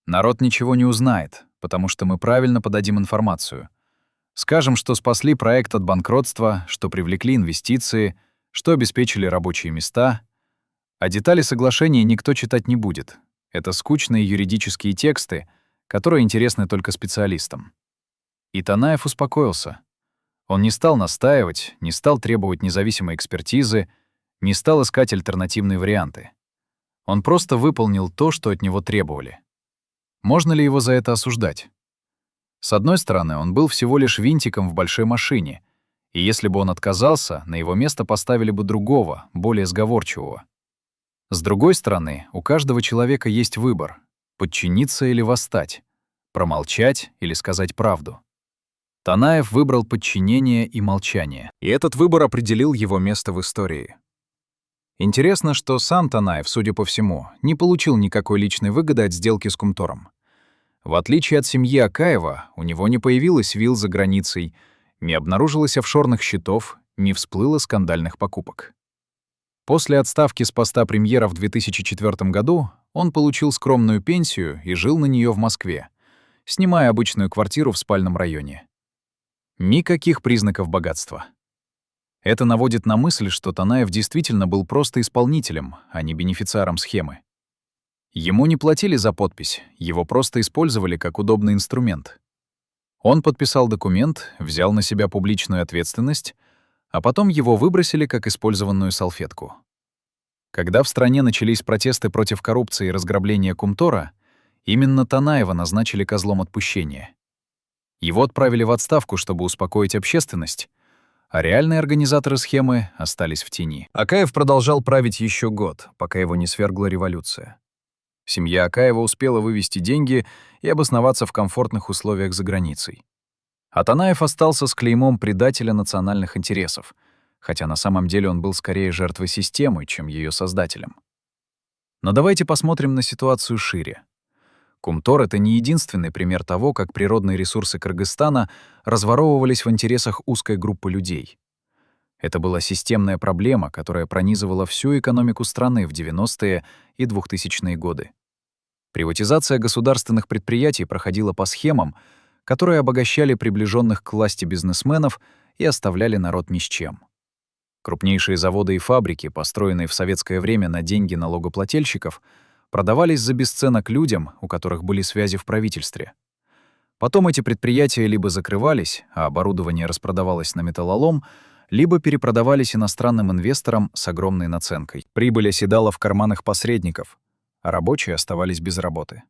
«Народ ничего не узнает, потому что мы правильно подадим информацию. Скажем, что спасли проект от банкротства, что привлекли инвестиции, что обеспечили рабочие места, а детали соглашения никто читать не будет. Это скучные юридические тексты, которые интересны только специалистам». И Танаев успокоился. Он не стал настаивать, не стал требовать независимой экспертизы, не стал искать альтернативные варианты. Он просто выполнил то, что от него требовали. Можно ли его за это осуждать? С одной стороны, он был всего лишь винтиком в большой машине, и если бы он отказался, на его место поставили бы другого, более сговорчивого. С другой стороны, у каждого человека есть выбор — подчиниться или восстать, промолчать или сказать правду. Танаев выбрал подчинение и молчание, и этот выбор определил его место в истории. Интересно, что сам Танаев, судя по всему, не получил никакой личной выгоды от сделки с Кумтором. В отличие от семьи Акаева, у него не появилось вилл за границей, не обнаружилось офшорных счетов, не всплыло скандальных покупок. После отставки с поста премьера в 2004 году он получил скромную пенсию и жил на нее в Москве, снимая обычную квартиру в спальном районе. Никаких признаков богатства. Это наводит на мысль, что Танаев действительно был просто исполнителем, а не бенефициаром схемы. Ему не платили за подпись, его просто использовали как удобный инструмент. Он подписал документ, взял на себя публичную ответственность, а потом его выбросили как использованную салфетку. Когда в стране начались протесты против коррупции и разграбления Кумтора, именно Танаева назначили козлом отпущения. Его отправили в отставку, чтобы успокоить общественность, а реальные организаторы схемы остались в тени. Акаев продолжал править еще год, пока его не свергла революция. Семья Акаева успела вывести деньги и обосноваться в комфортных условиях за границей. А Танаев остался с клеймом предателя национальных интересов, хотя на самом деле он был скорее жертвой системы, чем ее создателем. Но давайте посмотрим на ситуацию шире. Кумтор — это не единственный пример того, как природные ресурсы Кыргызстана разворовывались в интересах узкой группы людей. Это была системная проблема, которая пронизывала всю экономику страны в 90-е и 2000-е годы. Приватизация государственных предприятий проходила по схемам, которые обогащали приближенных к власти бизнесменов и оставляли народ ни с чем. Крупнейшие заводы и фабрики, построенные в советское время на деньги налогоплательщиков, продавались за бесценок людям, у которых были связи в правительстве. Потом эти предприятия либо закрывались, а оборудование распродавалось на металлолом, либо перепродавались иностранным инвесторам с огромной наценкой. Прибыль оседала в карманах посредников, а рабочие оставались без работы.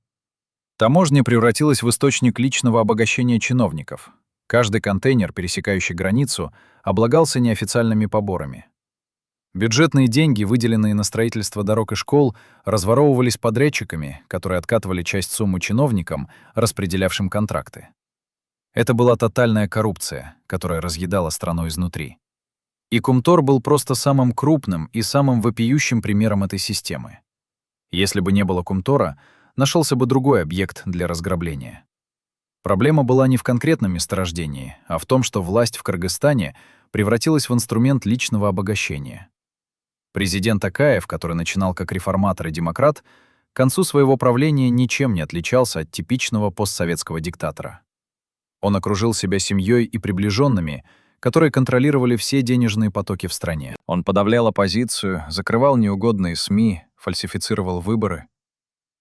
Таможня превратилась в источник личного обогащения чиновников. Каждый контейнер, пересекающий границу, облагался неофициальными поборами. Бюджетные деньги, выделенные на строительство дорог и школ, разворовывались подрядчиками, которые откатывали часть суммы чиновникам, распределявшим контракты. Это была тотальная коррупция, которая разъедала страну изнутри. И Кумтор был просто самым крупным и самым вопиющим примером этой системы. Если бы не было Кумтора, нашелся бы другой объект для разграбления. Проблема была не в конкретном месторождении, а в том, что власть в Кыргызстане превратилась в инструмент личного обогащения. Президент Акаев, который начинал как реформатор и демократ, к концу своего правления ничем не отличался от типичного постсоветского диктатора. Он окружил себя семьей и приближенными, которые контролировали все денежные потоки в стране. Он подавлял оппозицию, закрывал неугодные СМИ, фальсифицировал выборы.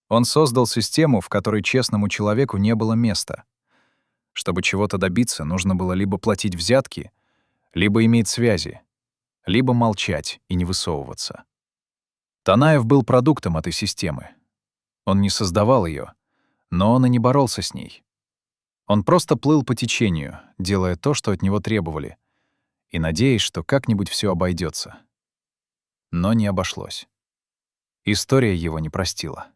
Он создал систему, в которой честному человеку не было места. Чтобы чего-то добиться, нужно было либо платить взятки, либо иметь связи, либо молчать и не высовываться. Танаев был продуктом этой системы. Он не создавал ее, но он и не боролся с ней. Он просто плыл по течению, делая то, что от него требовали, и надеясь, что как-нибудь все обойдется. Но не обошлось. История его не простила.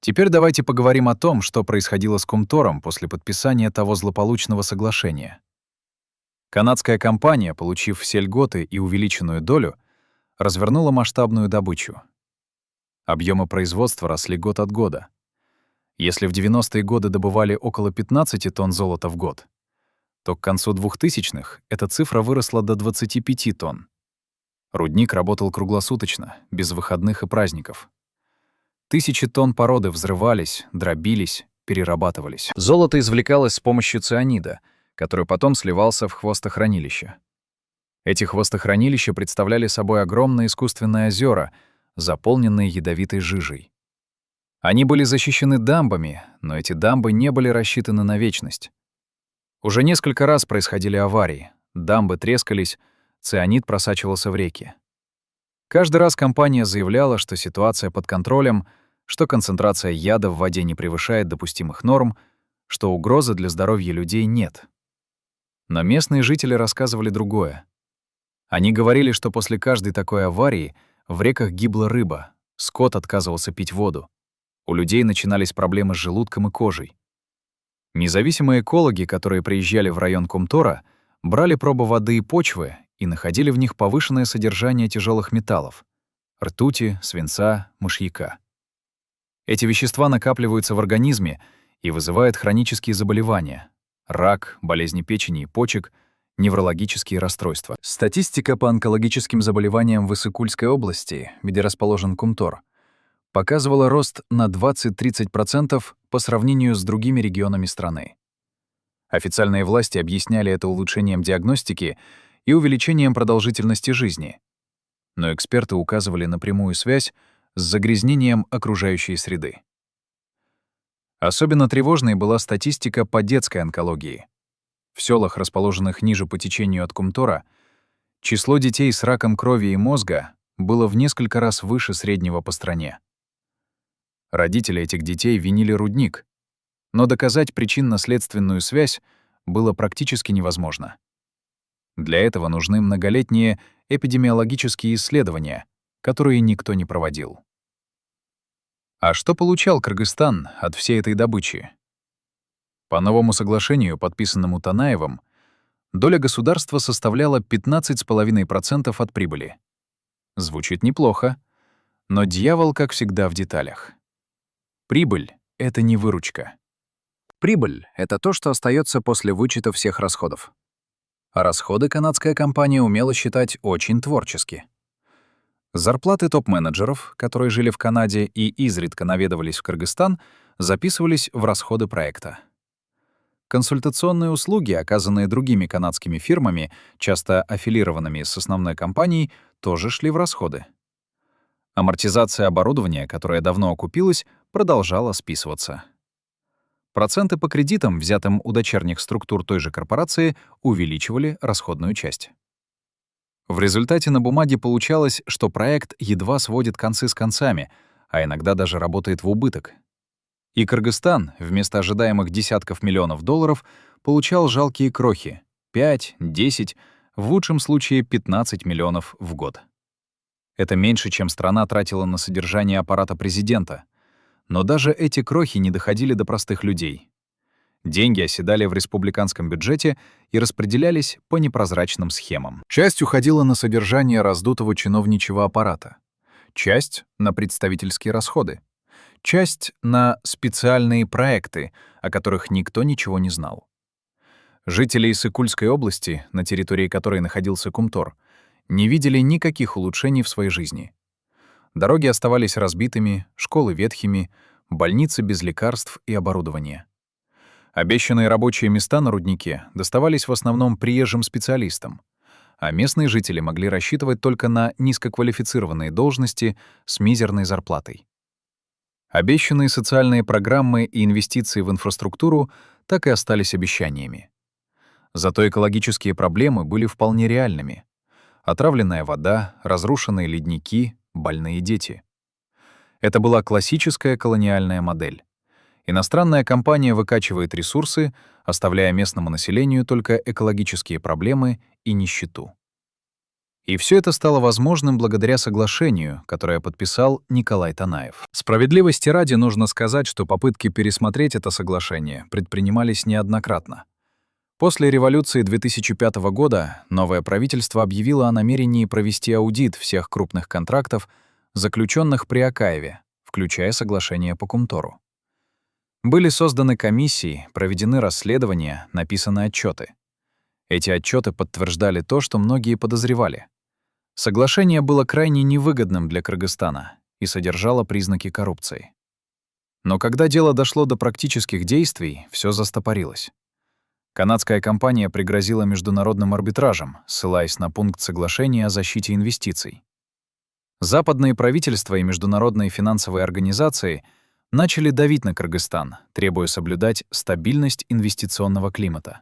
Теперь давайте поговорим о том, что происходило с Кумтором после подписания того злополучного соглашения. Канадская компания, получив все льготы и увеличенную долю, развернула масштабную добычу. Объемы производства росли год от года. Если в 90-е годы добывали около 15 тонн золота в год, то к концу 2000-х эта цифра выросла до 25 тонн. Рудник работал круглосуточно, без выходных и праздников. Тысячи тонн породы взрывались, дробились, перерабатывались. Золото извлекалось с помощью цианида, который потом сливался в хвостохранилища. Эти хвостохранилища представляли собой огромные искусственные озера, заполненные ядовитой жижей. Они были защищены дамбами, но эти дамбы не были рассчитаны на вечность. Уже несколько раз происходили аварии, дамбы трескались, цианид просачивался в реки. Каждый раз компания заявляла, что ситуация под контролем, что концентрация яда в воде не превышает допустимых норм, что угрозы для здоровья людей нет. Но местные жители рассказывали другое. Они говорили, что после каждой такой аварии в реках гибла рыба, скот отказывался пить воду, у людей начинались проблемы с желудком и кожей. Независимые экологи, которые приезжали в район Кумтора, брали пробы воды и почвы и находили в них повышенное содержание тяжелых металлов — ртути, свинца, мышьяка. Эти вещества накапливаются в организме и вызывают хронические заболевания — рак, болезни печени и почек, неврологические расстройства. Статистика по онкологическим заболеваниям в Иссык-Кульской области, где расположен Кумтор, показывала рост на 20-30% по сравнению с другими регионами страны. Официальные власти объясняли это улучшением диагностики и увеличением продолжительности жизни. Но эксперты указывали на прямую связь с загрязнением окружающей среды. Особенно тревожной была статистика по детской онкологии. В селах, расположенных ниже по течению от Кумтора, число детей с раком крови и мозга было в несколько раз выше среднего по стране. Родители этих детей винили рудник, но доказать причинно-следственную связь было практически невозможно. Для этого нужны многолетние эпидемиологические исследования, которые никто не проводил. А что получал Кыргызстан от всей этой добычи? По новому соглашению, подписанному Танаевым, доля государства составляла 15,5% от прибыли. Звучит неплохо, но дьявол, как всегда, в деталях. Прибыль — это не выручка. Прибыль — это то, что остается после вычета всех расходов. А расходы канадская компания умела считать очень творчески. Зарплаты топ-менеджеров, которые жили в Канаде и изредка наведывались в Кыргызстан, записывались в расходы проекта. Консультационные услуги, оказанные другими канадскими фирмами, часто аффилированными с основной компанией, тоже шли в расходы. Амортизация оборудования, которое давно окупилось, продолжала списываться. Проценты по кредитам, взятым у дочерних структур той же корпорации, увеличивали расходную часть. В результате на бумаге получалось, что проект едва сводит концы с концами, а иногда даже работает в убыток. И Кыргызстан вместо ожидаемых десятков миллионов долларов получал жалкие крохи — 5, 10, в лучшем случае 15 миллионов в год. Это меньше, чем страна тратила на содержание аппарата президента. Но даже эти крохи не доходили до простых людей. Деньги оседали в республиканском бюджете и распределялись по непрозрачным схемам. Часть уходила на содержание раздутого чиновничьего аппарата, часть — на представительские расходы, часть — на специальные проекты, о которых никто ничего не знал. Жители Иссык-Кульской области, на территории которой находился Кумтор, не видели никаких улучшений в своей жизни. Дороги оставались разбитыми, школы ветхими, больницы без лекарств и оборудования. Обещанные рабочие места на руднике доставались в основном приезжим специалистам, а местные жители могли рассчитывать только на низкоквалифицированные должности с мизерной зарплатой. Обещанные социальные программы и инвестиции в инфраструктуру так и остались обещаниями. Зато экологические проблемы были вполне реальными. Отравленная вода, разрушенные ледники, больные дети. Это была классическая колониальная модель. Иностранная компания выкачивает ресурсы, оставляя местному населению только экологические проблемы и нищету. И все это стало возможным благодаря соглашению, которое подписал Николай Танаев. Справедливости ради нужно сказать, что попытки пересмотреть это соглашение предпринимались неоднократно. После революции 2005 года новое правительство объявило о намерении провести аудит всех крупных контрактов, заключенных при Акаеве, включая соглашение по Кумтору. Были созданы комиссии, проведены расследования, написаны отчеты. Эти отчеты подтверждали то, что многие подозревали. Соглашение было крайне невыгодным для Кыргызстана и содержало признаки коррупции. Но когда дело дошло до практических действий, все застопорилось. Канадская компания пригрозила международным арбитражем, ссылаясь на пункт соглашения о защите инвестиций. Западные правительства и международные финансовые организации начали давить на Кыргызстан, требуя соблюдать стабильность инвестиционного климата.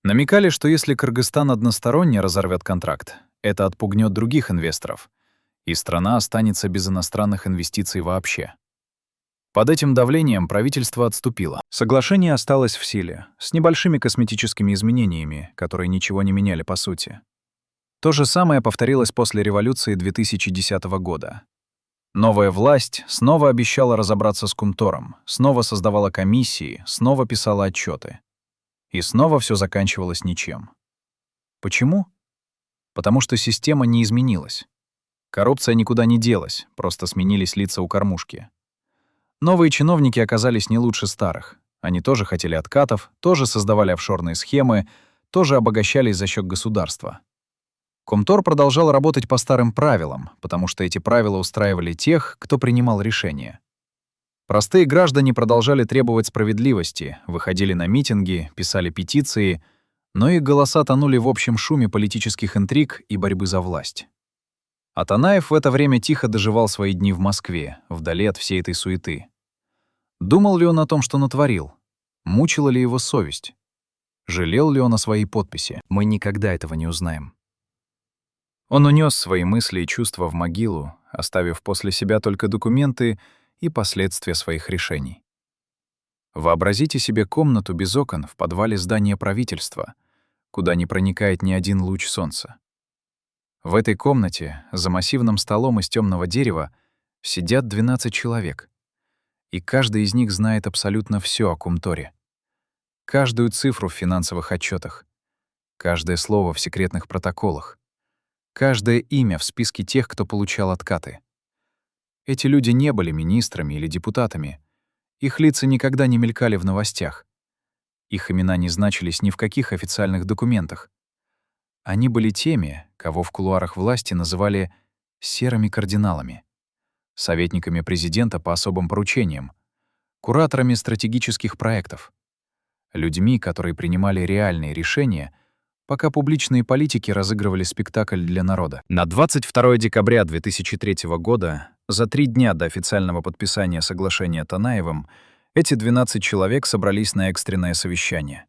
Намекали, что если Кыргызстан односторонне разорвет контракт, это отпугнет других инвесторов, и страна останется без иностранных инвестиций вообще. Под этим давлением правительство отступило. Соглашение осталось в силе, с небольшими косметическими изменениями, которые ничего не меняли по сути. То же самое повторилось после революции 2010 года. Новая власть снова обещала разобраться с Кумтором, снова создавала комиссии, снова писала отчеты. И снова все заканчивалось ничем. Почему? Потому что система не изменилась. Коррупция никуда не делась, просто сменились лица у кормушки. Новые чиновники оказались не лучше старых. Они тоже хотели откатов, тоже создавали офшорные схемы, тоже обогащались за счет государства. Кумтор продолжал работать по старым правилам, потому что эти правила устраивали тех, кто принимал решения. Простые граждане продолжали требовать справедливости, выходили на митинги, писали петиции, но их голоса тонули в общем шуме политических интриг и борьбы за власть. А Танаев в это время тихо доживал свои дни в Москве, вдали от всей этой суеты. Думал ли он о том, что натворил? Мучила ли его совесть? Жалел ли он о своей подписи? Мы никогда этого не узнаем. Он унес свои мысли и чувства в могилу, оставив после себя только документы и последствия своих решений. Вообразите себе комнату без окон в подвале здания правительства, куда не проникает ни один луч солнца. В этой комнате, за массивным столом из темного дерева, сидят 12 человек, и каждый из них знает абсолютно все о Кумторе. Каждую цифру в финансовых отчетах, каждое слово в секретных протоколах, каждое имя в списке тех, кто получал откаты. Эти люди не были министрами или депутатами. Их лица никогда не мелькали в новостях. Их имена не значились ни в каких официальных документах. Они были теми, кого в кулуарах власти называли «серыми кардиналами», советниками президента по особым поручениям, кураторами стратегических проектов, людьми, которые принимали реальные решения, пока публичные политики разыгрывали спектакль для народа. На 22 декабря 2003 года, за 3 дня до официального подписания соглашения Танаевым, эти 12 человек собрались на экстренное совещание.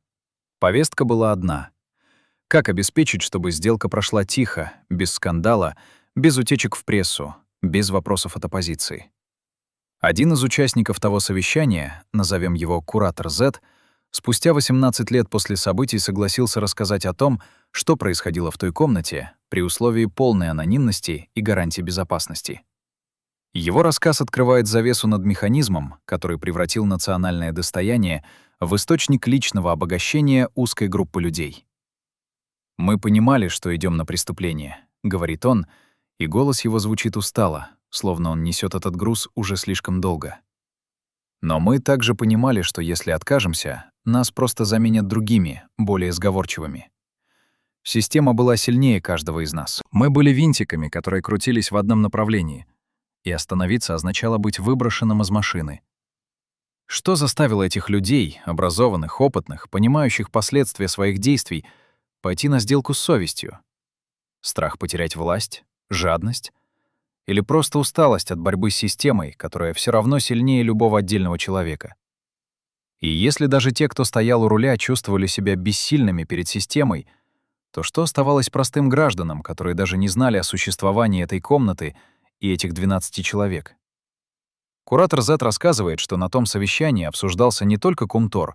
Повестка была одна — как обеспечить, чтобы сделка прошла тихо, без скандала, без утечек в прессу, без вопросов от оппозиции. Один из участников того совещания, назовем его «Куратор Z», спустя 18 лет после событий согласился рассказать о том, что происходило в той комнате, при условии полной анонимности и гарантии безопасности. Его рассказ открывает завесу над механизмом, который превратил национальное достояние в источник личного обогащения узкой группы людей. «Мы понимали, что идем на преступление», — говорит он, и голос его звучит устало, словно он несет этот груз уже слишком долго. «Но мы также понимали, что если откажемся, нас просто заменят другими, более сговорчивыми. Система была сильнее каждого из нас. Мы были винтиками, которые крутились в одном направлении, и остановиться означало быть выброшенным из машины. Что заставило этих людей, образованных, опытных, понимающих последствия своих действий, пойти на сделку с совестью? Страх потерять власть? Жадность? Или просто усталость от борьбы с системой, которая все равно сильнее любого отдельного человека? И если даже те, кто стоял у руля, чувствовали себя бессильными перед системой, то что оставалось простым гражданам, которые даже не знали о существовании этой комнаты и этих 12 человек? Куратор Z рассказывает, что на том совещании обсуждался не только Кумтор,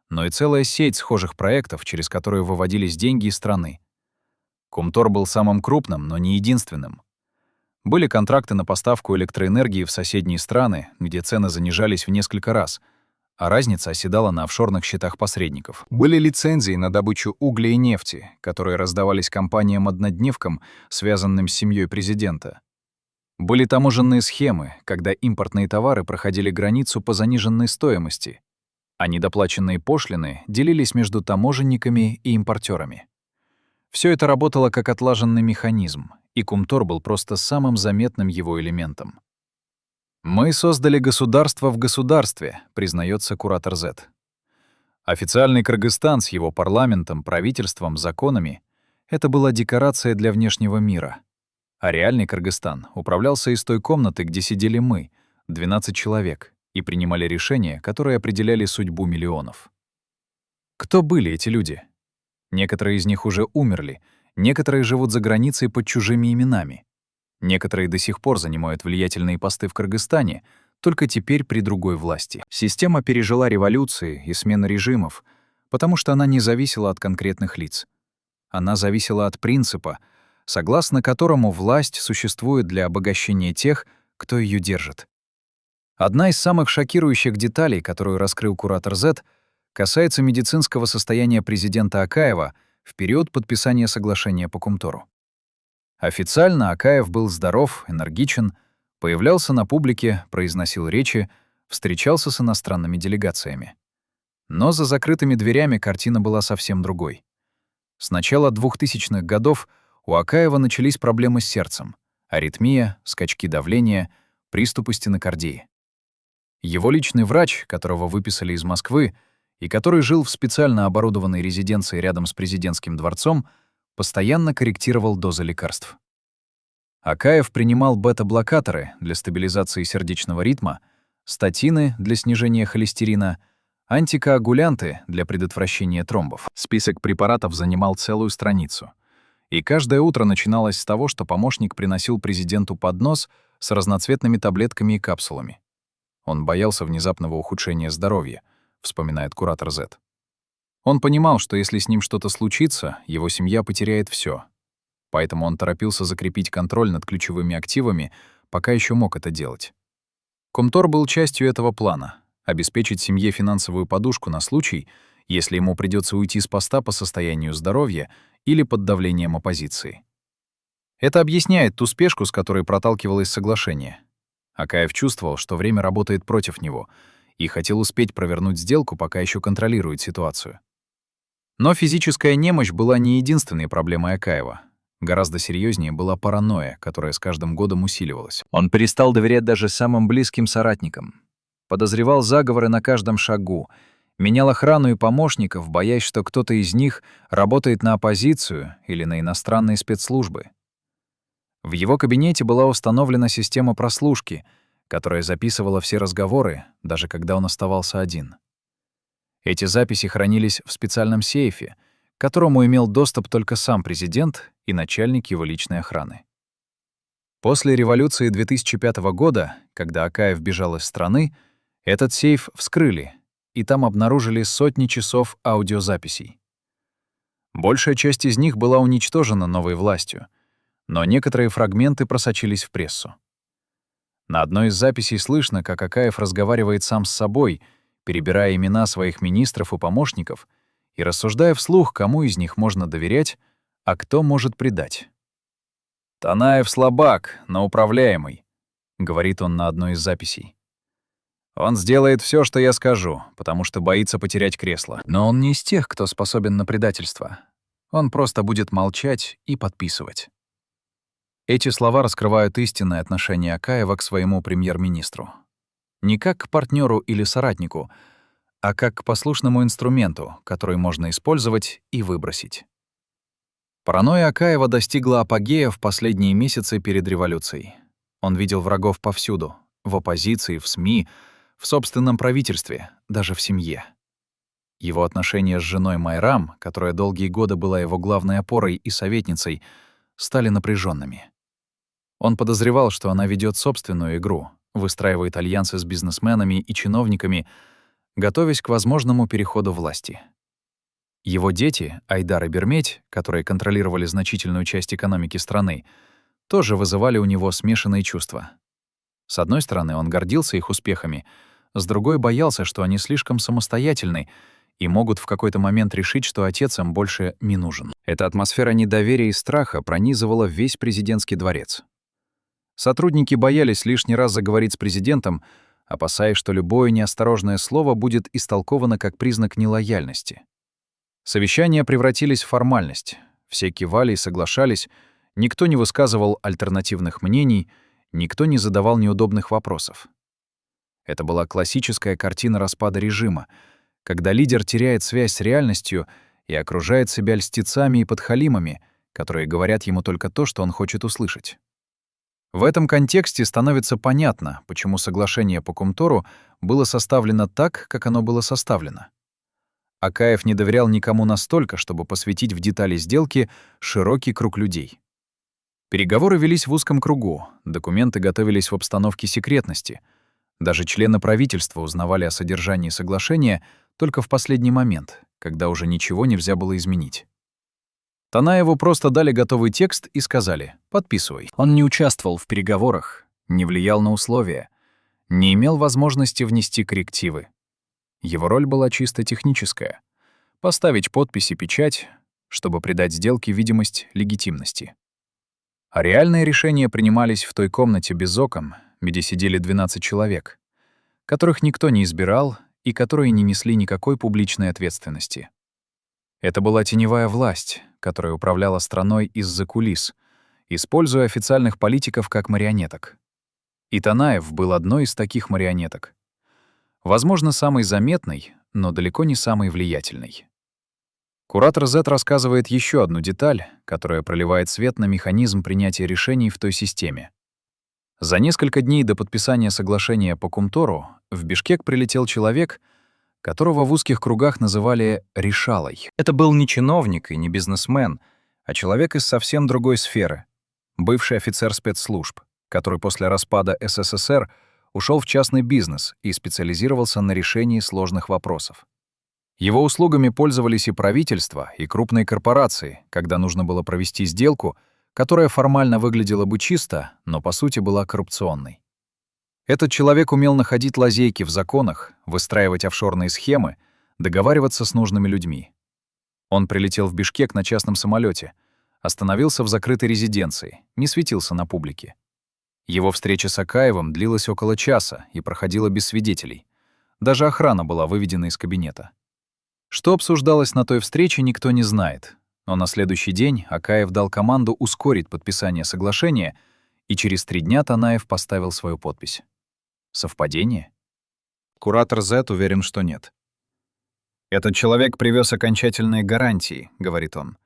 но и целая сеть схожих проектов, через которые выводились деньги из страны. Кумтор был самым крупным, но не единственным. Были контракты на поставку электроэнергии в соседние страны, где цены занижались в несколько раз, а разница оседала на офшорных счетах посредников. Были лицензии на добычу угля и нефти, которые раздавались компаниям-однодневкам, связанным с семьей президента. Были таможенные схемы, когда импортные товары проходили границу по заниженной стоимости, а недоплаченные пошлины делились между таможенниками и импортерами. Все это работало как отлаженный механизм, и Кумтор был просто самым заметным его элементом. «Мы создали государство в государстве», — признается куратор Z. Официальный Кыргызстан с его парламентом, правительством, законами — это была декорация для внешнего мира. А реальный Кыргызстан управлялся из той комнаты, где сидели мы, 12 человек, и принимали решения, которые определяли судьбу миллионов. Кто были эти люди? Некоторые из них уже умерли, некоторые живут за границей под чужими именами. Некоторые до сих пор занимают влиятельные посты в Кыргызстане, только теперь при другой власти. Система пережила революции и смену режимов, потому что она не зависела от конкретных лиц. Она зависела от принципа, согласно которому власть существует для обогащения тех, кто ее держит. Одна из самых шокирующих деталей, которую раскрыл куратор Z, касается медицинского состояния президента Акаева в период подписания соглашения по Кумтору. Официально Акаев был здоров, энергичен, появлялся на публике, произносил речи, встречался с иностранными делегациями. Но за закрытыми дверями картина была совсем другой. С начала 2000-х годов у Акаева начались проблемы с сердцем, аритмия, скачки давления, приступы стенокардии. Его личный врач, которого выписали из Москвы, и который жил в специально оборудованной резиденции рядом с президентским дворцом, постоянно корректировал дозы лекарств. Акаев принимал бета-блокаторы для стабилизации сердечного ритма, статины для снижения холестерина, антикоагулянты для предотвращения тромбов. Список препаратов занимал целую страницу. И каждое утро начиналось с того, что помощник приносил президенту поднос с разноцветными таблетками и капсулами. Он боялся внезапного ухудшения здоровья, вспоминает куратор Z. Он понимал, что если с ним что-то случится, его семья потеряет все. Поэтому он торопился закрепить контроль над ключевыми активами, пока еще мог это делать. Кумтор был частью этого плана — обеспечить семье финансовую подушку на случай, если ему придется уйти с поста по состоянию здоровья или под давлением оппозиции. Это объясняет ту спешку, с которой проталкивалось соглашение. Акаев чувствовал, что время работает против него, и хотел успеть провернуть сделку, пока еще контролирует ситуацию. Но физическая немощь была не единственной проблемой Акаева. Гораздо серьезнее была паранойя, которая с каждым годом усиливалась. Он перестал доверять даже самым близким соратникам. Подозревал заговоры на каждом шагу, менял охрану и помощников, боясь, что кто-то из них работает на оппозицию или на иностранные спецслужбы. В его кабинете была установлена система прослушки, которая записывала все разговоры, даже когда он оставался один. Эти записи хранились в специальном сейфе, к которому имел доступ только сам президент и начальник его личной охраны. После революции 2005 года, когда Акаев бежал из страны, этот сейф вскрыли, и там обнаружили сотни часов аудиозаписей. Большая часть из них была уничтожена новой властью, но некоторые фрагменты просочились в прессу. На одной из записей слышно, как Акаев разговаривает сам с собой, перебирая имена своих министров и помощников и рассуждая вслух, кому из них можно доверять, а кто может предать. «Танаев слабак, но управляемый», — говорит он на одной из записей. «Он сделает все, что я скажу, потому что боится потерять кресло. Но он не из тех, кто способен на предательство. Он просто будет молчать и подписывать». Эти слова раскрывают истинное отношение Акаева к своему премьер-министру. Не как к партнеру или соратнику, а как к послушному инструменту, который можно использовать и выбросить. Паранойя Акаева достигла апогея в последние месяцы перед революцией. Он видел врагов повсюду — в оппозиции, в СМИ, в собственном правительстве, даже в семье. Его отношения с женой Майрам, которая долгие годы была его главной опорой и советницей, стали напряженными. Он подозревал, что она ведет собственную игру, выстраивает альянсы с бизнесменами и чиновниками, готовясь к возможному переходу власти. Его дети, Айдар и Берметь, которые контролировали значительную часть экономики страны, тоже вызывали у него смешанные чувства. С одной стороны, он гордился их успехами, с другой — боялся, что они слишком самостоятельны и могут в какой-то момент решить, что отец им больше не нужен. Эта атмосфера недоверия и страха пронизывала весь президентский дворец. Сотрудники боялись лишний раз заговорить с президентом, опасаясь, что любое неосторожное слово будет истолковано как признак нелояльности. Совещания превратились в формальность. Все кивали и соглашались, никто не высказывал альтернативных мнений, никто не задавал неудобных вопросов. Это была классическая картина распада режима, когда лидер теряет связь с реальностью и окружает себя льстецами и подхалимами, которые говорят ему только то, что он хочет услышать. В этом контексте становится понятно, почему соглашение по Кумтору было составлено так, как оно было составлено. Акаев не доверял никому настолько, чтобы посвятить в детали сделки широкий круг людей. Переговоры велись в узком кругу, документы готовились в обстановке секретности. Даже члены правительства узнавали о содержании соглашения только в последний момент, когда уже ничего нельзя было изменить. Танаеву просто дали готовый текст и сказали: «Подписывай». Он не участвовал в переговорах, не влиял на условия, не имел возможности внести коррективы. Его роль была чисто техническая — поставить подпись и печать, чтобы придать сделке видимость легитимности. А реальные решения принимались в той комнате без окон, где сидели 12 человек, которых никто не избирал и которые не несли никакой публичной ответственности. Это была теневая власть, которая управляла страной из-за кулис, используя официальных политиков как марионеток. И Танаев был одной из таких марионеток. Возможно, самой заметной, но далеко не самой влиятельной. Куратор Z рассказывает еще одну деталь, которая проливает свет на механизм принятия решений в той системе. За несколько дней до подписания соглашения по Кумтору в Бишкек прилетел человек, которого в узких кругах называли «решалой». Это был не чиновник и не бизнесмен, а человек из совсем другой сферы, бывший офицер спецслужб, который после распада СССР ушел в частный бизнес и специализировался на решении сложных вопросов. Его услугами пользовались и правительство, и крупные корпорации, когда нужно было провести сделку, которая формально выглядела бы чисто, но по сути была коррупционной. Этот человек умел находить лазейки в законах, выстраивать офшорные схемы, договариваться с нужными людьми. Он прилетел в Бишкек на частном самолете, остановился в закрытой резиденции, не светился на публике. Его встреча с Акаевым длилась около часа и проходила без свидетелей. Даже охрана была выведена из кабинета. Что обсуждалось на той встрече, никто не знает, но на следующий день Акаев дал команду ускорить подписание соглашения, и через 3 дня Танаев поставил свою подпись. Совпадение? Куратор Z уверен, что нет. «Этот человек привез окончательные гарантии», — говорит он.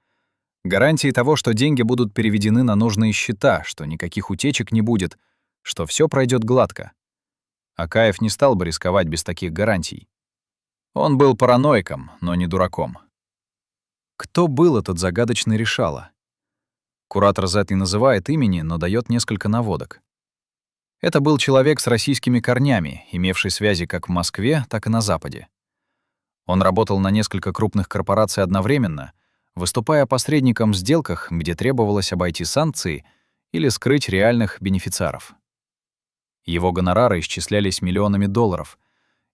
«Гарантии того, что деньги будут переведены на нужные счета, что никаких утечек не будет, что все пройдет гладко». Акаев не стал бы рисковать без таких гарантий. Он был параноиком, но не дураком. Кто был этот загадочный решала? Куратор Z не называет имени, но дает несколько наводок. Это был человек с российскими корнями, имевший связи как в Москве, так и на Западе. Он работал на несколько крупных корпораций одновременно, выступая посредником в сделках, где требовалось обойти санкции или скрыть реальных бенефициаров. Его гонорары исчислялись миллионами долларов,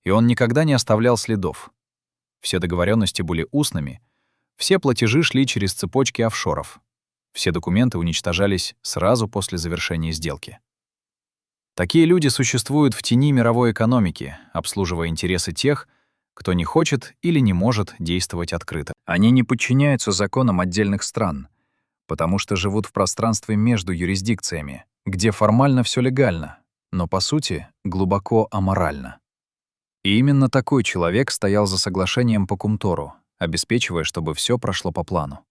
и он никогда не оставлял следов. Все договоренности были устными, все платежи шли через цепочки офшоров. Все документы уничтожались сразу после завершения сделки. Такие люди существуют в тени мировой экономики, обслуживая интересы тех, кто не хочет или не может действовать открыто. Они не подчиняются законам отдельных стран, потому что живут в пространстве между юрисдикциями, где формально все легально, но по сути глубоко аморально. И именно такой человек стоял за соглашением по Кумтору, обеспечивая, чтобы все прошло по плану.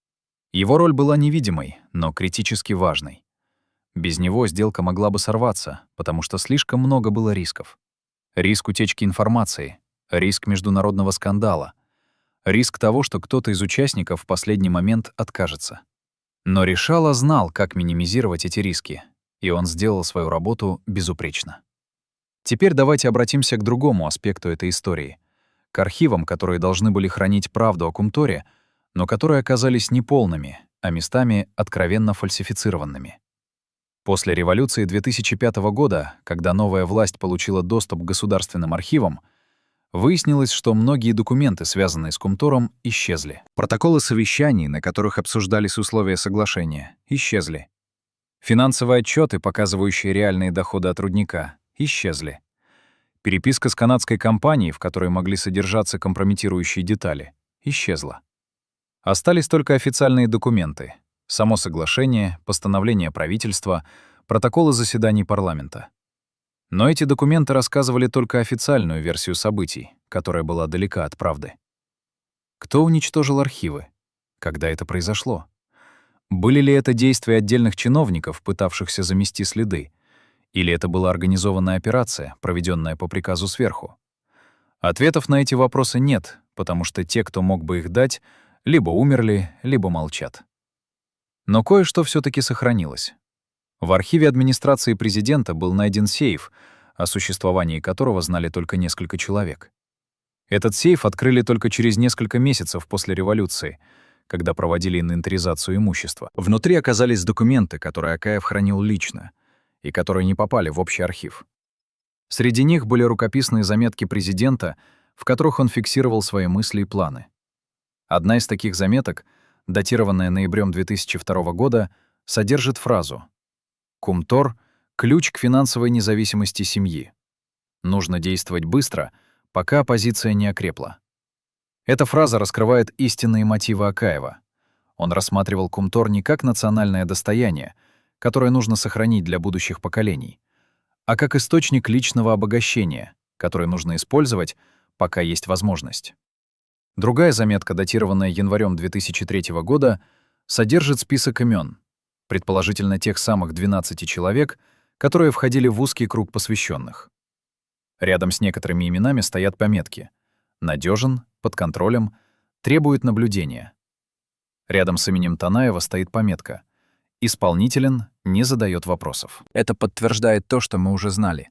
Его роль была невидимой, но критически важной. Без него сделка могла бы сорваться, потому что слишком много было рисков. Риск утечки информации, риск международного скандала, риск того, что кто-то из участников в последний момент откажется. Но Решала знал, как минимизировать эти риски, и он сделал свою работу безупречно. Теперь давайте обратимся к другому аспекту этой истории — к архивам, которые должны были хранить правду о Кумторе, но которые оказались неполными, а местами откровенно фальсифицированными. После революции 2005 года, когда новая власть получила доступ к государственным архивам, выяснилось, что многие документы, связанные с Кумтором, исчезли. Протоколы совещаний, на которых обсуждались условия соглашения, исчезли. Финансовые отчеты, показывающие реальные доходы от рудника, исчезли. Переписка с канадской компанией, в которой могли содержаться компрометирующие детали, исчезла. Остались только официальные документы: само соглашение, постановление правительства, протоколы заседаний парламента. Но эти документы рассказывали только официальную версию событий, которая была далека от правды. Кто уничтожил архивы? Когда это произошло? Были ли это действия отдельных чиновников, пытавшихся замести следы? Или это была организованная операция, проведенная по приказу сверху? Ответов на эти вопросы нет, потому что те, кто мог бы их дать, либо умерли, либо молчат. Но кое-что все таки сохранилось. В архиве администрации президента был найден сейф, о существовании которого знали только несколько человек. Этот сейф открыли только через несколько месяцев после революции, когда проводили инвентаризацию имущества. Внутри оказались документы, которые Акаев хранил лично и которые не попали в общий архив. Среди них были рукописные заметки президента, в которых он фиксировал свои мысли и планы. Одна из таких заметок, датированная ноябрем 2002 года, содержит фразу: «Кумтор — ключ к финансовой независимости семьи. Нужно действовать быстро, пока оппозиция не окрепла». Эта фраза раскрывает истинные мотивы Акаева. Он рассматривал Кумтор не как национальное достояние, которое нужно сохранить для будущих поколений, а как источник личного обогащения, который нужно использовать, пока есть возможность. Другая заметка, датированная январем 2003 года, содержит список имен, предположительно тех самых 12 человек, которые входили в узкий круг посвященных. Рядом с некоторыми именами стоят пометки: «Надежен», «Под контролем», «Требует наблюдения». Рядом с именем Танаева стоит пометка: «Исполнителен, не задает вопросов». Это подтверждает то, что мы уже знали.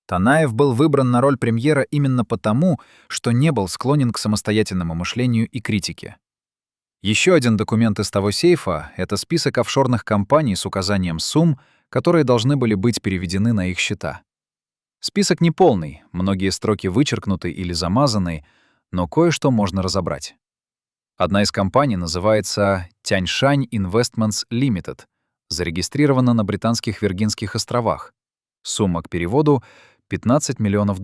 Танаев был выбран на роль премьера именно потому, что не был склонен к самостоятельному мышлению и критике. Еще один документ из того сейфа — это список офшорных компаний с указанием сумм, которые должны были быть переведены на их счета. Список неполный, многие строки вычеркнуты или замазаны, но кое-что можно разобрать. Одна из компаний называется Тяньшань Investments Limited, зарегистрирована на Британских Виргинских островах. Сумма к переводу — $15 миллионов.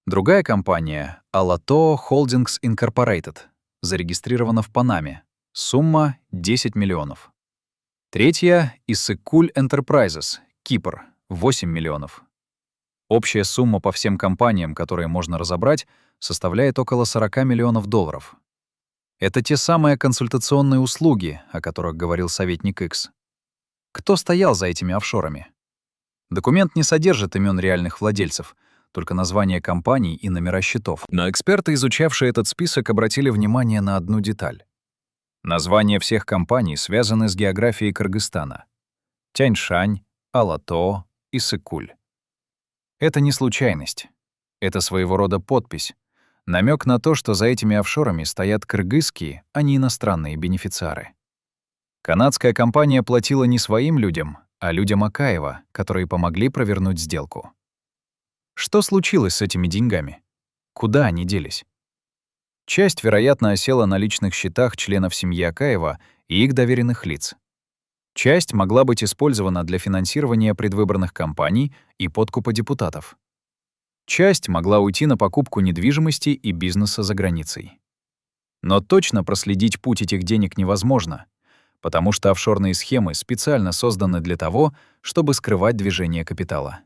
Другая компания — Alato Holdings Incorporated, зарегистрирована в Панаме. Сумма — $10 миллионов. Третья — Issыкуль Enterprises, Кипр, $8 миллионов. Общая сумма по всем компаниям, которые можно разобрать, составляет около $40 миллионов. Это те самые консультационные услуги, о которых говорил советник Икс. Кто стоял за этими офшорами? Документ не содержит имен реальных владельцев, только названия компаний и номера счетов. Но эксперты, изучавшие этот список, обратили внимание на одну деталь. Названия всех компаний связаны с географией Кыргызстана. Тяньшань, Алато, Issыкуль. Это не случайность. Это своего рода подпись, намек на то, что за этими офшорами стоят кыргызские, а не иностранные бенефициары. Канадская компания платила не своим людям, а людям Акаева, которые помогли провернуть сделку. Что случилось с этими деньгами? Куда они делись? Часть, вероятно, осела на личных счетах членов семьи Акаева и их доверенных лиц. Часть могла быть использована для финансирования предвыборных кампаний и подкупа депутатов. Часть могла уйти на покупку недвижимости и бизнеса за границей. Но точно проследить путь этих денег невозможно, потому что офшорные схемы специально созданы для того, чтобы скрывать движение капитала.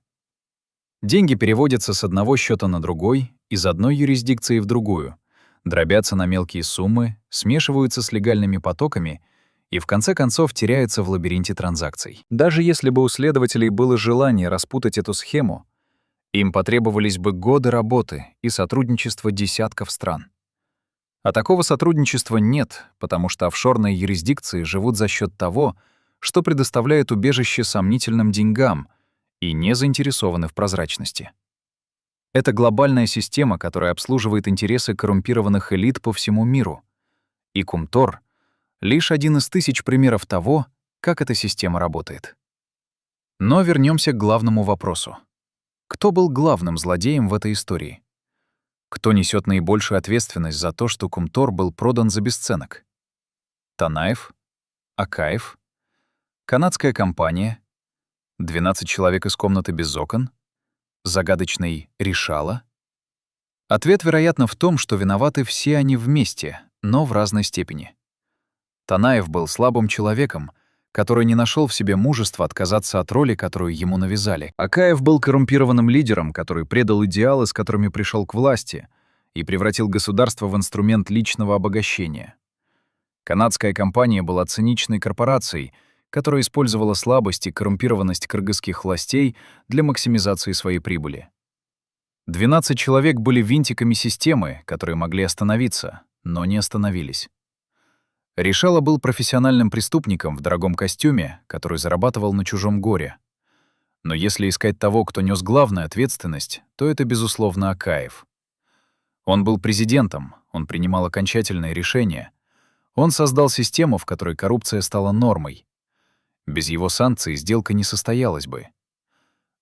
Деньги переводятся с одного счета на другой, из одной юрисдикции в другую, дробятся на мелкие суммы, смешиваются с легальными потоками и в конце концов теряются в лабиринте транзакций. Даже если бы у следователей было желание распутать эту схему, им потребовались бы годы работы и сотрудничества десятков стран. А такого сотрудничества нет, потому что офшорные юрисдикции живут за счет того, что предоставляют убежище сомнительным деньгам и не заинтересованы в прозрачности. Это глобальная система, которая обслуживает интересы коррумпированных элит по всему миру. И Кумтор — лишь один из тысяч примеров того, как эта система работает. Но вернемся к главному вопросу. Кто был главным злодеем в этой истории? Кто несет наибольшую ответственность за то, что Кумтор был продан за бесценок? Танаев? Акаев? Канадская компания? 12 человек из комнаты без окон? Загадочный Решала? Ответ, вероятно, в том, что виноваты все они вместе, но в разной степени. Танаев был слабым человеком, который не нашел в себе мужества отказаться от роли, которую ему навязали. Акаев был коррумпированным лидером, который предал идеалы, с которыми пришел к власти, и превратил государство в инструмент личного обогащения. Канадская компания была циничной корпорацией, которая использовала слабость и коррумпированность кыргызских властей для максимизации своей прибыли. 12 человек были винтиками системы, которые могли остановиться, но не остановились. Решала был профессиональным преступником в дорогом костюме, который зарабатывал на чужом горе. Но если искать того, кто нес главную ответственность, то это, безусловно, Акаев. Он был президентом, он принимал окончательные решения. Он создал систему, в которой коррупция стала нормой. Без его санкций сделка не состоялась бы.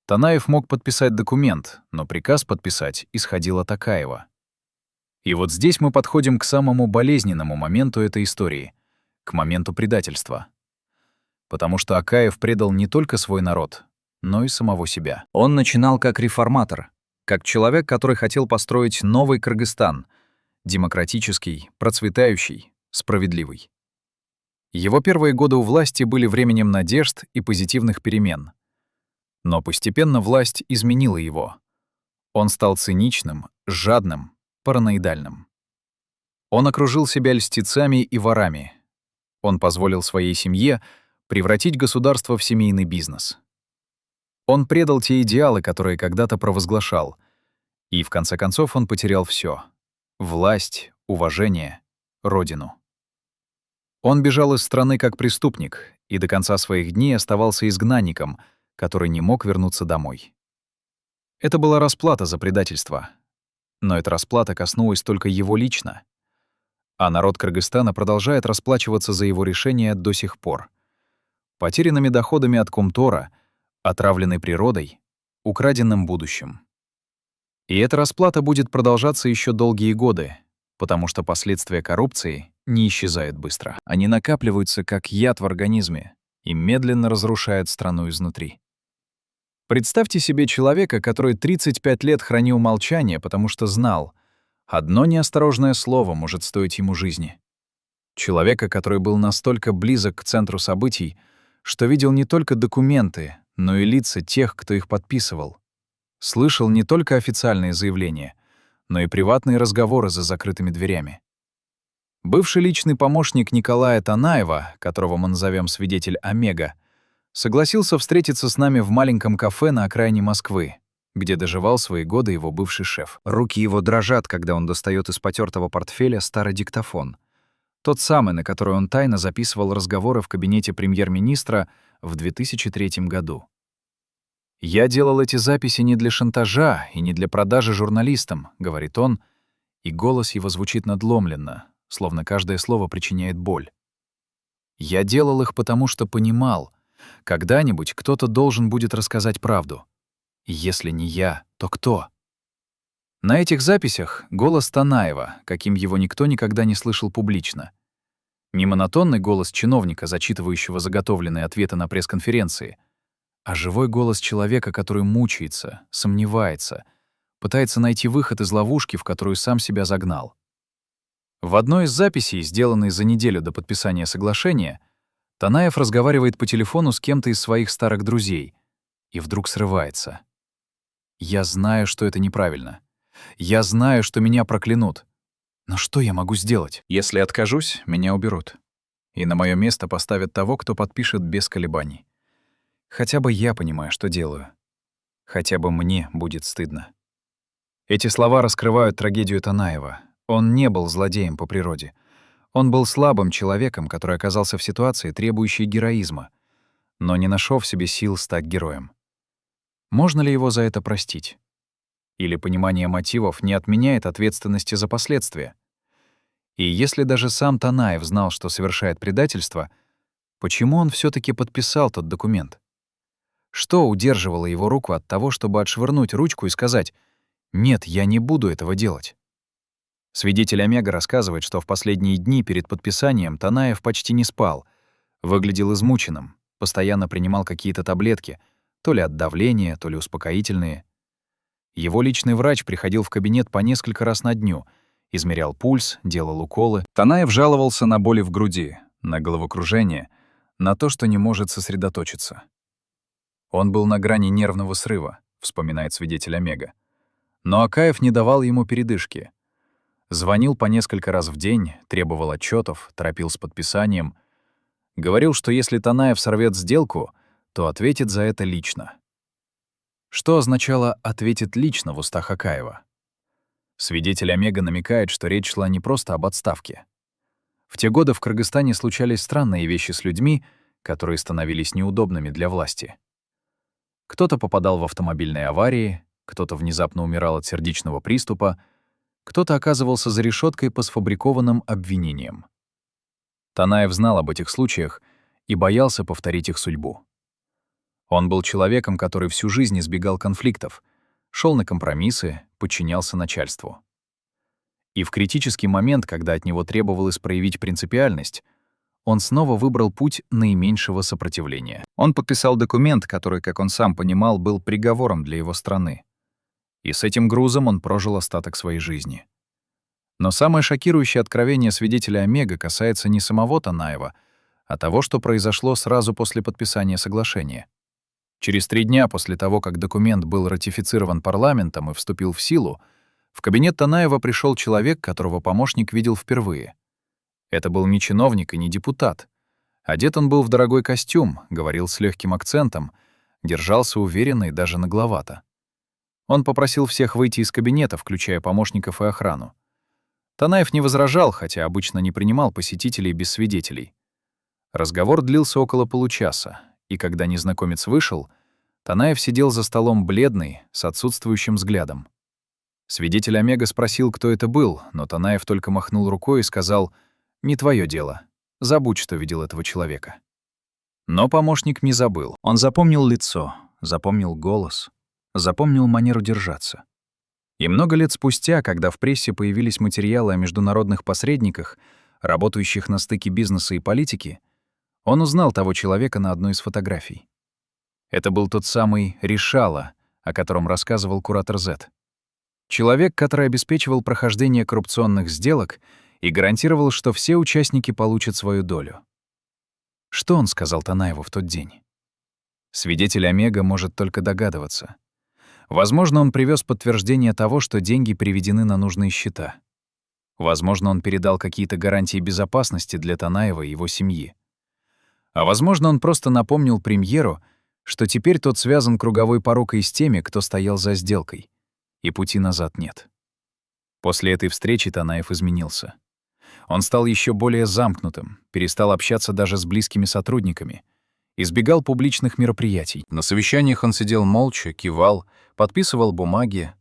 Танаев мог подписать документ, но приказ подписать исходил от Акаева. И вот здесь мы подходим к самому болезненному моменту этой истории, к моменту предательства. Потому что Акаев предал не только свой народ, но и самого себя. Он начинал как реформатор, как человек, который хотел построить новый Кыргызстан, демократический, процветающий, справедливый. Его первые годы у власти были временем надежд и позитивных перемен. Но постепенно власть изменила его. Он стал циничным, жадным, параноидальным. Он окружил себя льстецами и ворами. Он позволил своей семье превратить государство в семейный бизнес. Он предал те идеалы, которые когда-то провозглашал. И в конце концов он потерял все: власть, уважение, родину. Он бежал из страны как преступник и до конца своих дней оставался изгнанником, который не мог вернуться домой. Это была расплата за предательство. Но эта расплата коснулась только его лично. А народ Кыргызстана продолжает расплачиваться за его решение до сих пор. Потерянными доходами от Кумтора, отравленной природой, украденным будущим. И эта расплата будет продолжаться еще долгие годы, потому что последствия коррупции не исчезают быстро. Они накапливаются как яд в организме и медленно разрушают страну изнутри. Представьте себе человека, который 35 лет хранил молчание, потому что знал, одно неосторожное слово может стоить ему жизни. Человека, который был настолько близок к центру событий, что видел не только документы, но и лица тех, кто их подписывал. Слышал не только официальные заявления, но и приватные разговоры за закрытыми дверями. Бывший личный помощник Николая Танаева, которого мы назовем свидетель Омега, согласился встретиться с нами в маленьком кафе на окраине Москвы, где доживал свои годы его бывший шеф. Руки его дрожат, когда он достает из потертого портфеля старый диктофон. Тот самый, на который он тайно записывал разговоры в кабинете премьер-министра в 2003 году. «Я делал эти записи не для шантажа и не для продажи журналистам», — говорит он, и голос его звучит надломленно, словно каждое слово причиняет боль. «Я делал их потому, что понимал, когда-нибудь кто-то должен будет рассказать правду. И если не я, то кто?» На этих записях голос Танаева, каким его никто никогда не слышал публично. Не монотонный голос чиновника, зачитывающего заготовленные ответы на пресс-конференции, а живой голос человека, который мучается, сомневается, пытается найти выход из ловушки, в которую сам себя загнал. В одной из записей, сделанной за неделю до подписания соглашения, Танаев разговаривает по телефону с кем-то из своих старых друзей и вдруг срывается. «Я знаю, что это неправильно. Я знаю, что меня проклянут. Но что я могу сделать? Если откажусь, меня уберут. И на моё место поставят того, кто подпишет без колебаний. Хотя бы я понимаю, что делаю. Хотя бы мне будет стыдно». Эти слова раскрывают трагедию Танаева. Он не был злодеем по природе. Он был слабым человеком, который оказался в ситуации, требующей героизма, но не нашел в себе сил стать героем. Можно ли его за это простить? Или понимание мотивов не отменяет ответственности за последствия? И если даже сам Танаев знал, что совершает предательство, почему он все таки подписал тот документ? Что удерживало его руку от того, чтобы отшвырнуть ручку и сказать «Нет, я не буду этого делать»? Свидетель Омега рассказывает, что в последние дни перед подписанием Танаев почти не спал, выглядел измученным, постоянно принимал какие-то таблетки, то ли от давления, то ли успокоительные. Его личный врач приходил в кабинет по несколько раз на дню, измерял пульс, делал уколы. Танаев жаловался на боли в груди, на головокружение, на то, что не может сосредоточиться. Он был на грани нервного срыва, вспоминает свидетель Омега. Но Акаев не давал ему передышки. Звонил по несколько раз в день, требовал отчетов, торопил с подписанием. Говорил, что если Танаев сорвет сделку, то ответит за это лично. Что означало «ответит лично» в устах Акаева? Свидетель Омега намекает, что речь шла не просто об отставке. В те годы в Кыргызстане случались странные вещи с людьми, которые становились неудобными для власти. Кто-то попадал в автомобильные аварии, кто-то внезапно умирал от сердечного приступа, кто-то оказывался за решеткой по сфабрикованным обвинениям. Танаев знал об этих случаях и боялся повторить их судьбу. Он был человеком, который всю жизнь избегал конфликтов, шел на компромиссы, подчинялся начальству. И в критический момент, когда от него требовалось проявить принципиальность, он снова выбрал путь наименьшего сопротивления. Он подписал документ, который, как он сам понимал, был приговором для его страны. И с этим грузом он прожил остаток своей жизни. Но самое шокирующее откровение свидетеля Омега касается не самого Танаева, а того, что произошло сразу после подписания соглашения. Через 3 дня после того, как документ был ратифицирован парламентом и вступил в силу, в кабинет Танаева пришел человек, которого помощник видел впервые. Это был не чиновник и не депутат. Одет он был в дорогой костюм, говорил с легким акцентом, держался уверенно и даже нагловато. Он попросил всех выйти из кабинета, включая помощников и охрану. Танаев не возражал, хотя обычно не принимал посетителей без свидетелей. Разговор длился около получаса, и когда незнакомец вышел, Танаев сидел за столом бледный, с отсутствующим взглядом. Свидетель Омега спросил, кто это был, но Танаев только махнул рукой и сказал «Не твое дело. Забудь, что видел этого человека». Но помощник не забыл. Он запомнил лицо, запомнил голос, запомнил манеру держаться. И много лет спустя, когда в прессе появились материалы о международных посредниках, работающих на стыке бизнеса и политики, он узнал того человека на одной из фотографий. Это был тот самый Решала, о котором рассказывал куратор Z. Человек, который обеспечивал прохождение коррупционных сделок и гарантировал, что все участники получат свою долю. Что он сказал Танаеву в тот день? Свидетель Омега может только догадываться. Возможно, он привез подтверждение того, что деньги переведены на нужные счета. Возможно, он передал какие-то гарантии безопасности для Танаева и его семьи. А возможно, он просто напомнил премьеру, что теперь тот связан круговой порукой с теми, кто стоял за сделкой, и пути назад нет. После этой встречи Танаев изменился. Он стал еще более замкнутым, перестал общаться даже с близкими сотрудниками, избегал публичных мероприятий. На совещаниях он сидел молча, кивал, подписывал бумаги,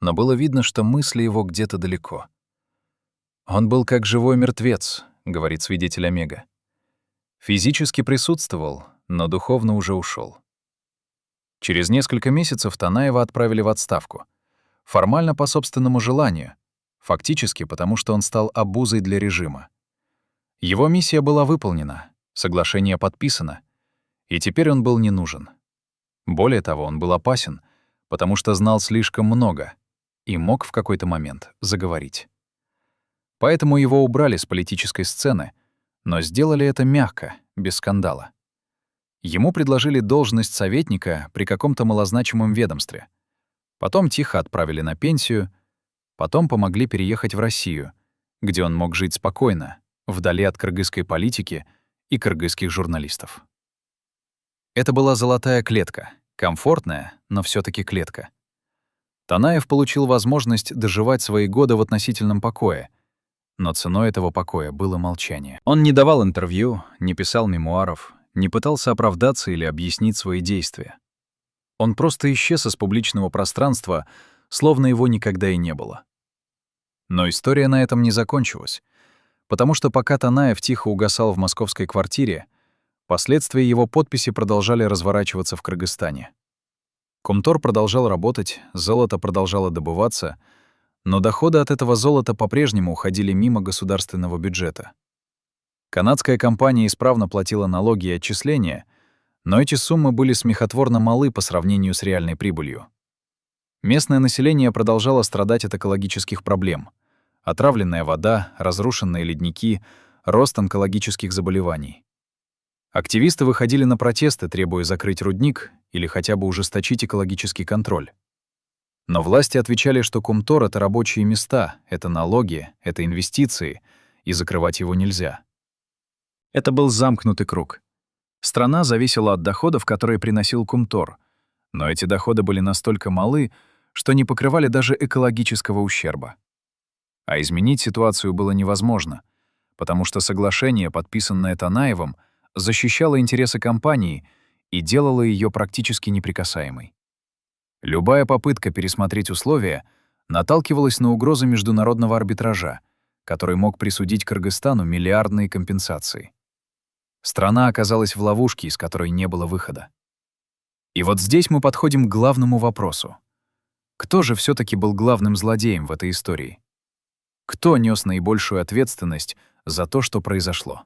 но было видно, что мысли его где-то далеко. «Он был как живой мертвец», — говорит свидетель Омега. Физически присутствовал, но духовно уже ушел. Через несколько месяцев Танаева отправили в отставку. Формально по собственному желанию, фактически потому, что он стал обузой для режима. Его миссия была выполнена, соглашение подписано, и теперь он был не нужен. Более того, он был опасен, потому что знал слишком много и мог в какой-то момент заговорить. Поэтому его убрали с политической сцены, но сделали это мягко, без скандала. Ему предложили должность советника при каком-то малозначимом ведомстве. Потом тихо отправили на пенсию, потом помогли переехать в Россию, где он мог жить спокойно, вдали от кыргызской политики и кыргызских журналистов. Это была золотая клетка, комфортная, но все таки клетка. Танаев получил возможность доживать свои годы в относительном покое, но ценой этого покоя было молчание. Он не давал интервью, не писал мемуаров, не пытался оправдаться или объяснить свои действия. Он просто исчез из публичного пространства, словно его никогда и не было. Но история на этом не закончилась. Потому что пока Танаев тихо угасал в московской квартире, последствия его подписи продолжали разворачиваться в Кыргызстане. Кумтор продолжал работать, золото продолжало добываться, но доходы от этого золота по-прежнему уходили мимо государственного бюджета. Канадская компания исправно платила налоги и отчисления, но эти суммы были смехотворно малы по сравнению с реальной прибылью. Местное население продолжало страдать от экологических проблем. Отравленная вода, разрушенные ледники, рост онкологических заболеваний. Активисты выходили на протесты, требуя закрыть рудник или хотя бы ужесточить экологический контроль. Но власти отвечали, что Кумтор — это рабочие места, это налоги, это инвестиции, и закрывать его нельзя. Это был замкнутый круг. Страна зависела от доходов, которые приносил Кумтор, но эти доходы были настолько малы, что не покрывали даже экологического ущерба. А изменить ситуацию было невозможно, потому что соглашение, подписанное Танаевым, защищало интересы компании и делало ее практически неприкасаемой. Любая попытка пересмотреть условия наталкивалась на угрозы международного арбитража, который мог присудить Кыргызстану миллиардные компенсации. Страна оказалась в ловушке, из которой не было выхода. И вот здесь мы подходим к главному вопросу. Кто же все-таки был главным злодеем в этой истории? Кто нес наибольшую ответственность за то, что произошло?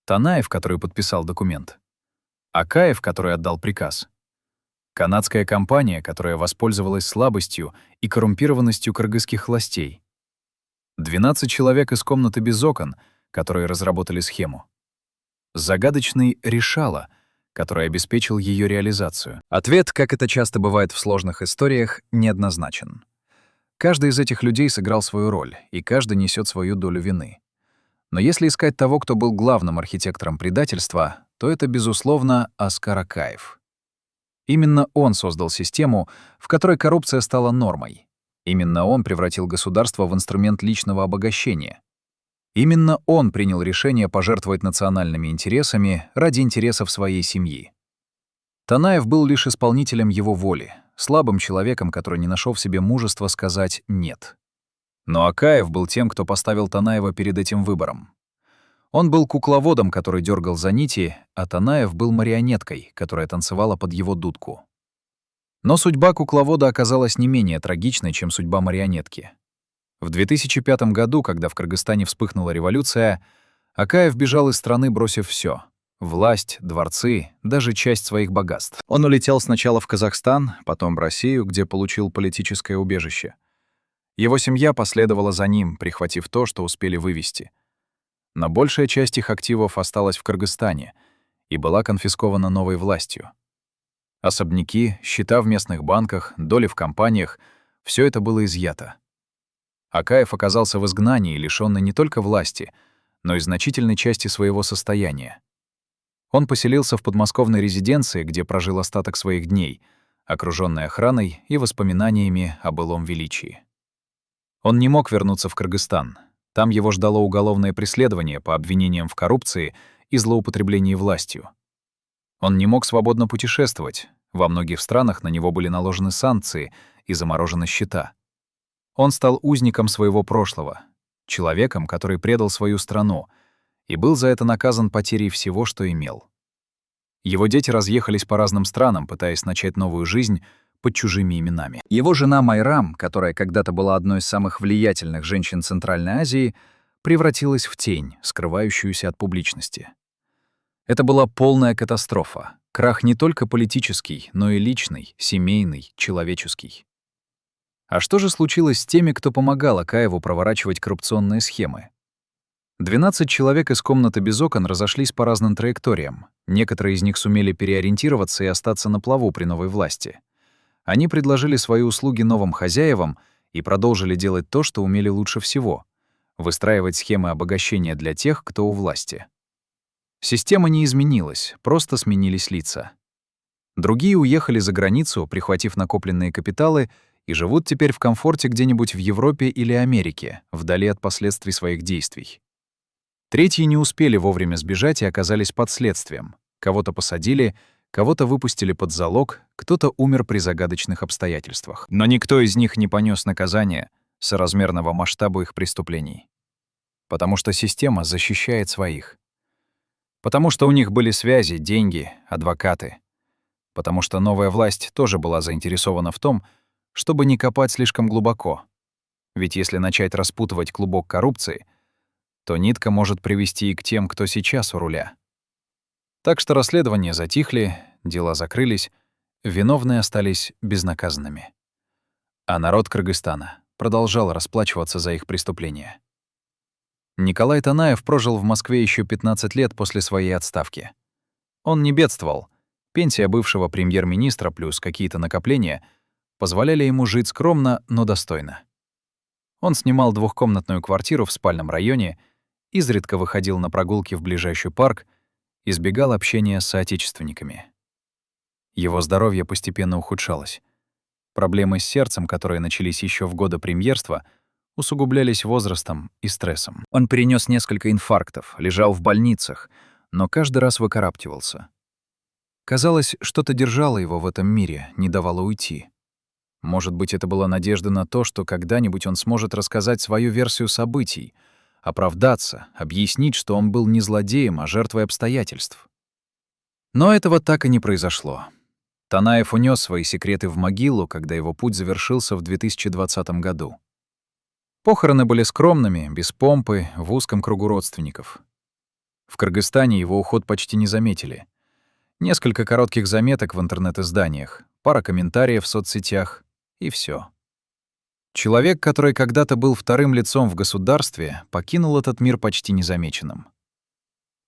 Танаев, который подписал документ? Акаев, который отдал приказ? Канадская компания, которая воспользовалась слабостью и коррумпированностью кыргызских властей? 12 человек из комнаты без окон, которые разработали схему? Загадочный решала, который обеспечил ее реализацию? Ответ, как это часто бывает в сложных историях, неоднозначен. Каждый из этих людей сыграл свою роль, и каждый несет свою долю вины. Но если искать того, кто был главным архитектором предательства, то это, безусловно, Оскар Акаев. Именно он создал систему, в которой коррупция стала нормой. Именно он превратил государство в инструмент личного обогащения. Именно он принял решение пожертвовать национальными интересами ради интересов своей семьи. Танаев был лишь исполнителем его воли, слабым человеком, который не нашел в себе мужества сказать «нет». Но Акаев был тем, кто поставил Танаева перед этим выбором. Он был кукловодом, который дергал за нити, а Танаев был марионеткой, которая танцевала под его дудку. Но судьба кукловода оказалась не менее трагичной, чем судьба марионетки. В 2005 году, когда в Кыргызстане вспыхнула революция, Акаев бежал из страны, бросив все: власть, дворцы, даже часть своих богатств. Он улетел сначала в Казахстан, потом в Россию, где получил политическое убежище. Его семья последовала за ним, прихватив то, что успели вывезти. Но большая часть их активов осталась в Кыргызстане и была конфискована новой властью. Особняки, счета в местных банках, доли в компаниях — все это было изъято. Акаев оказался в изгнании, лишённый не только власти, но и значительной части своего состояния. Он поселился в подмосковной резиденции, где прожил остаток своих дней, окружённый охраной и воспоминаниями о былом величии. Он не мог вернуться в Кыргызстан. Там его ждало уголовное преследование по обвинениям в коррупции и злоупотреблении властью. Он не мог свободно путешествовать. Во многих странах на него были наложены санкции и заморожены счета. Он стал узником своего прошлого, человеком, который предал свою страну, и был за это наказан потерей всего, что имел. Его дети разъехались по разным странам, пытаясь начать новую жизнь под чужими именами. Его жена Майрам, которая когда-то была одной из самых влиятельных женщин Центральной Азии, превратилась в тень, скрывающуюся от публичности. Это была полная катастрофа, крах не только политический, но и личный, семейный, человеческий. А что же случилось с теми, кто помогал Акаеву проворачивать коррупционные схемы? 12 человек из комнаты без окон разошлись по разным траекториям. Некоторые из них сумели переориентироваться и остаться на плаву при новой власти. Они предложили свои услуги новым хозяевам и продолжили делать то, что умели лучше всего — выстраивать схемы обогащения для тех, кто у власти. Система не изменилась, просто сменились лица. Другие уехали за границу, прихватив накопленные капиталы, и живут теперь в комфорте где-нибудь в Европе или Америке, вдали от последствий своих действий. Третьи не успели вовремя сбежать и оказались под следствием. Кого-то посадили, кого-то выпустили под залог, кто-то умер при загадочных обстоятельствах. Но никто из них не понес наказания соразмерного масштабу их преступлений. Потому что система защищает своих. Потому что у них были связи, деньги, адвокаты. Потому что новая власть тоже была заинтересована в том, чтобы не копать слишком глубоко. Ведь если начать распутывать клубок коррупции, то нитка может привести и к тем, кто сейчас у руля. Так что расследования затихли, дела закрылись, виновные остались безнаказанными. А народ Кыргызстана продолжал расплачиваться за их преступления. Николай Танаев прожил в Москве еще 15 лет после своей отставки. Он не бедствовал. Пенсия бывшего премьер-министра плюс какие-то накопления позволяли ему жить скромно, но достойно. Он снимал двухкомнатную квартиру в спальном районе, изредка выходил на прогулки в ближайший парк, избегал общения с соотечественниками. Его здоровье постепенно ухудшалось. Проблемы с сердцем, которые начались еще в годы премьерства, усугублялись возрастом и стрессом. Он перенес несколько инфарктов, лежал в больницах, но каждый раз выкарабкивался. Казалось, что-то держало его в этом мире, не давало уйти. Может быть, это была надежда на то, что когда-нибудь он сможет рассказать свою версию событий, оправдаться, объяснить, что он был не злодеем, а жертвой обстоятельств. Но этого так и не произошло. Танаев унес свои секреты в могилу, когда его путь завершился в 2020 году. Похороны были скромными, без помпы, в узком кругу родственников. В Кыргызстане его уход почти не заметили. Несколько коротких заметок в интернет-изданиях, пара комментариев в соцсетях — и всё. Человек, который когда-то был вторым лицом в государстве, покинул этот мир почти незамеченным.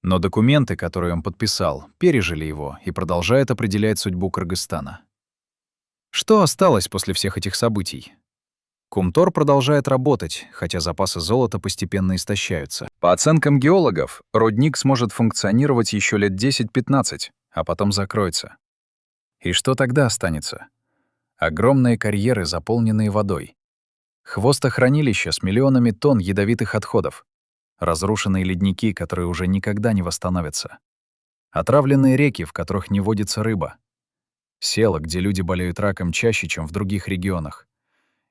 Но документы, которые он подписал, пережили его и продолжают определять судьбу Кыргызстана. Что осталось после всех этих событий? Кумтор продолжает работать, хотя запасы золота постепенно истощаются. По оценкам геологов, рудник сможет функционировать еще лет 10-15, а потом закроется. И что тогда останется? Огромные карьеры, заполненные водой. Хвостохранилища с миллионами тонн ядовитых отходов. Разрушенные ледники, которые уже никогда не восстановятся. Отравленные реки, в которых не водится рыба. Села, где люди болеют раком чаще, чем в других регионах.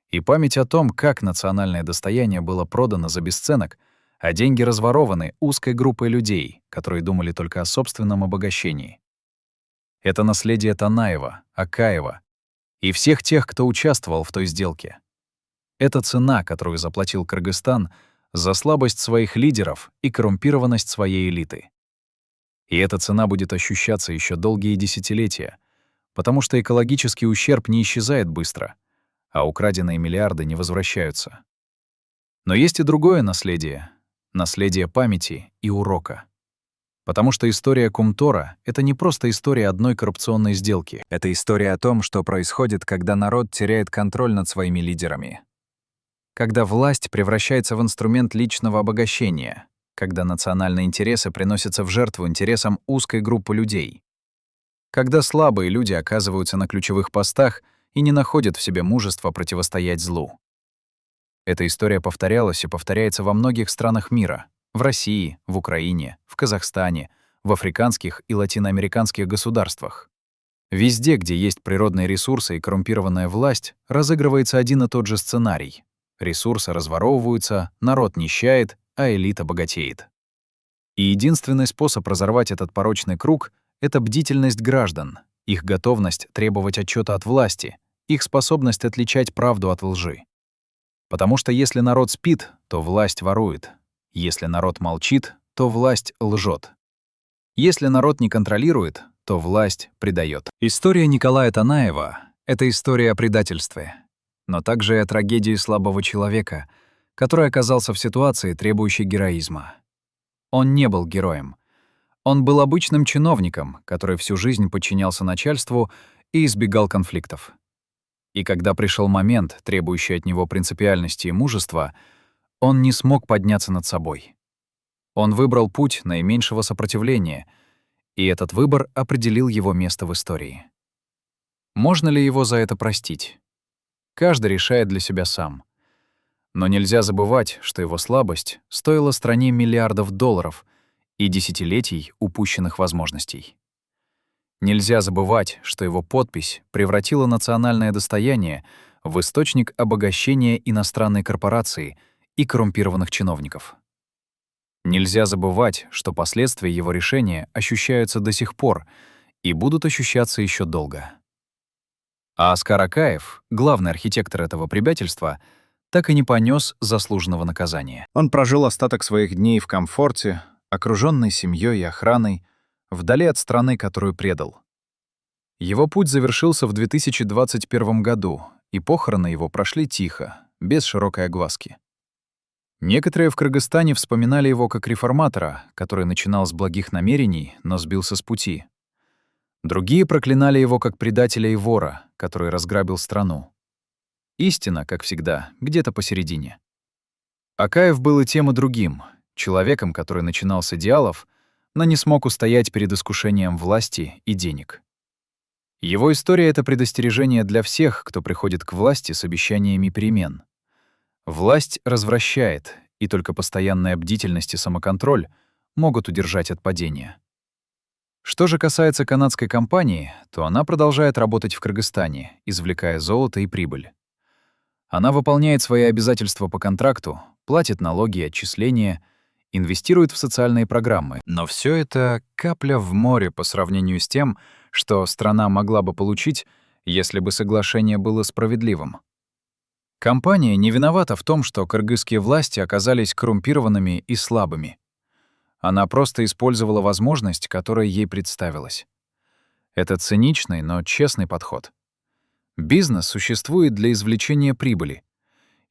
И память о том, как национальное достояние было продано за бесценок, а деньги разворованы узкой группой людей, которые думали только о собственном обогащении. Это наследие Танаева, Акаева и всех тех, кто участвовал в той сделке. Это цена, которую заплатил Кыргызстан за слабость своих лидеров и коррумпированность своей элиты. И эта цена будет ощущаться еще долгие десятилетия, потому что экологический ущерб не исчезает быстро, а украденные миллиарды не возвращаются. Но есть и другое наследие — наследие памяти и урока. Потому что история Кумтора — это не просто история одной коррупционной сделки. Это история о том, что происходит, когда народ теряет контроль над своими лидерами. Когда власть превращается в инструмент личного обогащения, когда национальные интересы приносятся в жертву интересам узкой группы людей. Когда слабые люди оказываются на ключевых постах и не находят в себе мужества противостоять злу. Эта история повторялась и повторяется во многих странах мира. В России, в Украине, в Казахстане, в африканских и латиноамериканских государствах. Везде, где есть природные ресурсы и коррумпированная власть, разыгрывается один и тот же сценарий. Ресурсы разворовываются, народ нищает, а элита богатеет. И единственный способ разорвать этот порочный круг — это бдительность граждан, их готовность требовать отчета от власти, их способность отличать правду от лжи. Потому что если народ спит, то власть ворует. Если народ молчит, то власть лжет. Если народ не контролирует, то власть предаёт. История Николая Танаева — это история о предательстве, но также и о трагедии слабого человека, который оказался в ситуации, требующей героизма. Он не был героем. Он был обычным чиновником, который всю жизнь подчинялся начальству и избегал конфликтов. И когда пришел момент, требующий от него принципиальности и мужества, он не смог подняться над собой. Он выбрал путь наименьшего сопротивления, и этот выбор определил его место в истории. Можно ли его за это простить? Каждый решает для себя сам. Но нельзя забывать, что его слабость стоила стране миллиардов долларов и десятилетий упущенных возможностей. Нельзя забывать, что его подпись превратила национальное достояние в источник обогащения иностранной корпорации и коррумпированных чиновников. Нельзя забывать, что последствия его решения ощущаются до сих пор и будут ощущаться еще долго. А Оскар Акаев, главный архитектор этого препятельства, так и не понес заслуженного наказания. Он прожил остаток своих дней в комфорте, окружённый семьей и охраной, вдали от страны, которую предал. Его путь завершился в 2021 году, и похороны его прошли тихо, без широкой огласки. Некоторые в Кыргызстане вспоминали его как реформатора, который начинал с благих намерений, но сбился с пути. Другие проклинали его как предателя и вора, который разграбил страну. Истина, как всегда, где-то посередине. Акаев был и тем, и другим, человеком, который начинал с идеалов, но не смог устоять перед искушением власти и денег. Его история — это предостережение для всех, кто приходит к власти с обещаниями перемен. Власть развращает, и только постоянная бдительность и самоконтроль могут удержать от падения. Что же касается канадской компании, то она продолжает работать в Кыргызстане, извлекая золото и прибыль. Она выполняет свои обязательства по контракту, платит налоги и отчисления, инвестирует в социальные программы. Но все это капля в море по сравнению с тем, что страна могла бы получить, если бы соглашение было справедливым. Компания не виновата в том, что кыргызские власти оказались коррумпированными и слабыми. Она просто использовала возможность, которая ей представилась. Это циничный, но честный подход. Бизнес существует для извлечения прибыли.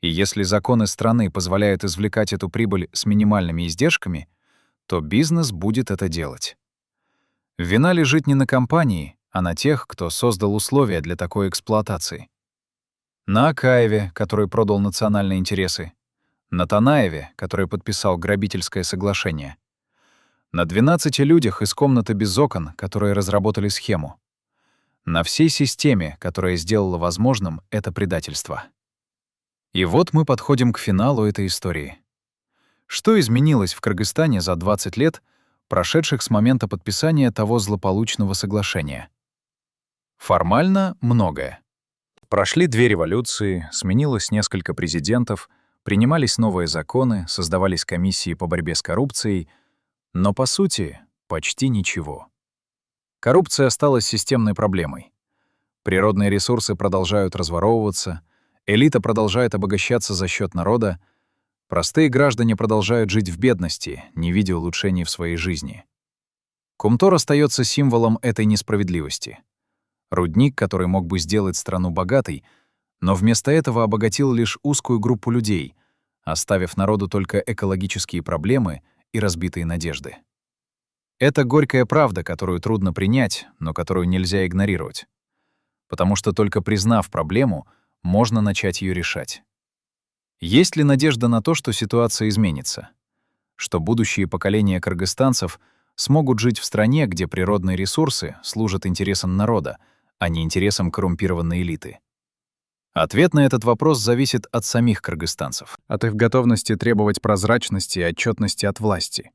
И если законы страны позволяют извлекать эту прибыль с минимальными издержками, то бизнес будет это делать. Вина лежит не на компании, а на тех, кто создал условия для такой эксплуатации. На Акаеве, который продал национальные интересы, на Танаеве, который подписал грабительское соглашение, на 12 людях из комнаты без окон, которые разработали схему, на всей системе, которая сделала возможным это предательство. И вот мы подходим к финалу этой истории. Что изменилось в Кыргызстане за 20 лет, прошедших с момента подписания того злополучного соглашения? Формально многое. Прошли 2 революции, сменилось несколько президентов, принимались новые законы, создавались комиссии по борьбе с коррупцией, но, по сути, почти ничего. Коррупция осталась системной проблемой. Природные ресурсы продолжают разворовываться, элита продолжает обогащаться за счет народа, простые граждане продолжают жить в бедности, не видя улучшений в своей жизни. Кумтор остается символом этой несправедливости. Рудник, который мог бы сделать страну богатой, но вместо этого обогатил лишь узкую группу людей, оставив народу только экологические проблемы и разбитые надежды. Это горькая правда, которую трудно принять, но которую нельзя игнорировать. Потому что только признав проблему, можно начать ее решать. Есть ли надежда на то, что ситуация изменится? Что будущие поколения кыргызстанцев смогут жить в стране, где природные ресурсы служат интересам народа, а не интересам коррумпированной элиты? Ответ на этот вопрос зависит от самих кыргызстанцев, от их готовности требовать прозрачности и отчетности от власти,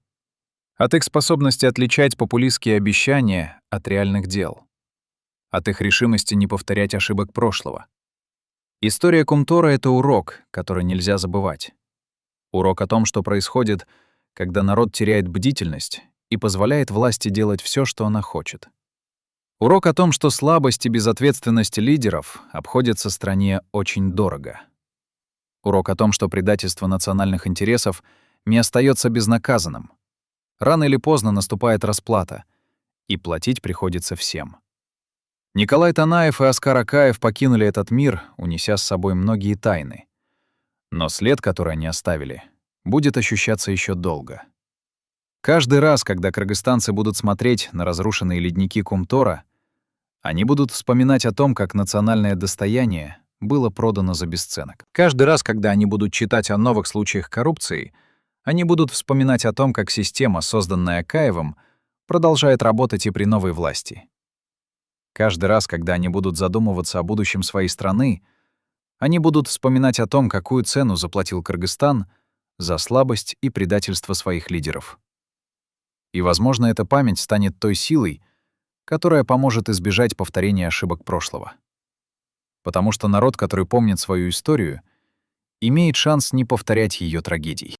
от их способности отличать популистские обещания от реальных дел, от их решимости не повторять ошибок прошлого. История Кумтора — это урок, который нельзя забывать. Урок о том, что происходит, когда народ теряет бдительность и позволяет власти делать все, что она хочет. Урок о том, что слабость и безответственность лидеров обходятся стране очень дорого. Урок о том, что предательство национальных интересов не остается безнаказанным. Рано или поздно наступает расплата, и платить приходится всем. Николай Танаев и Оскар Акаев покинули этот мир, унеся с собой многие тайны. Но след, который они оставили, будет ощущаться еще долго. Каждый раз, когда кыргызстанцы будут смотреть на разрушенные ледники Кумтора, они будут вспоминать о том, как национальное достояние было продано за бесценок. Каждый раз, когда они будут читать о новых случаях коррупции, они будут вспоминать о том, как система, созданная Акаевым, продолжает работать и при новой власти. Каждый раз, когда они будут задумываться о будущем своей страны, они будут вспоминать о том, какую цену заплатил Кыргызстан за слабость и предательство своих лидеров. И, возможно, эта память станет той силой, которая поможет избежать повторения ошибок прошлого. Потому что народ, который помнит свою историю, имеет шанс не повторять ее трагедий.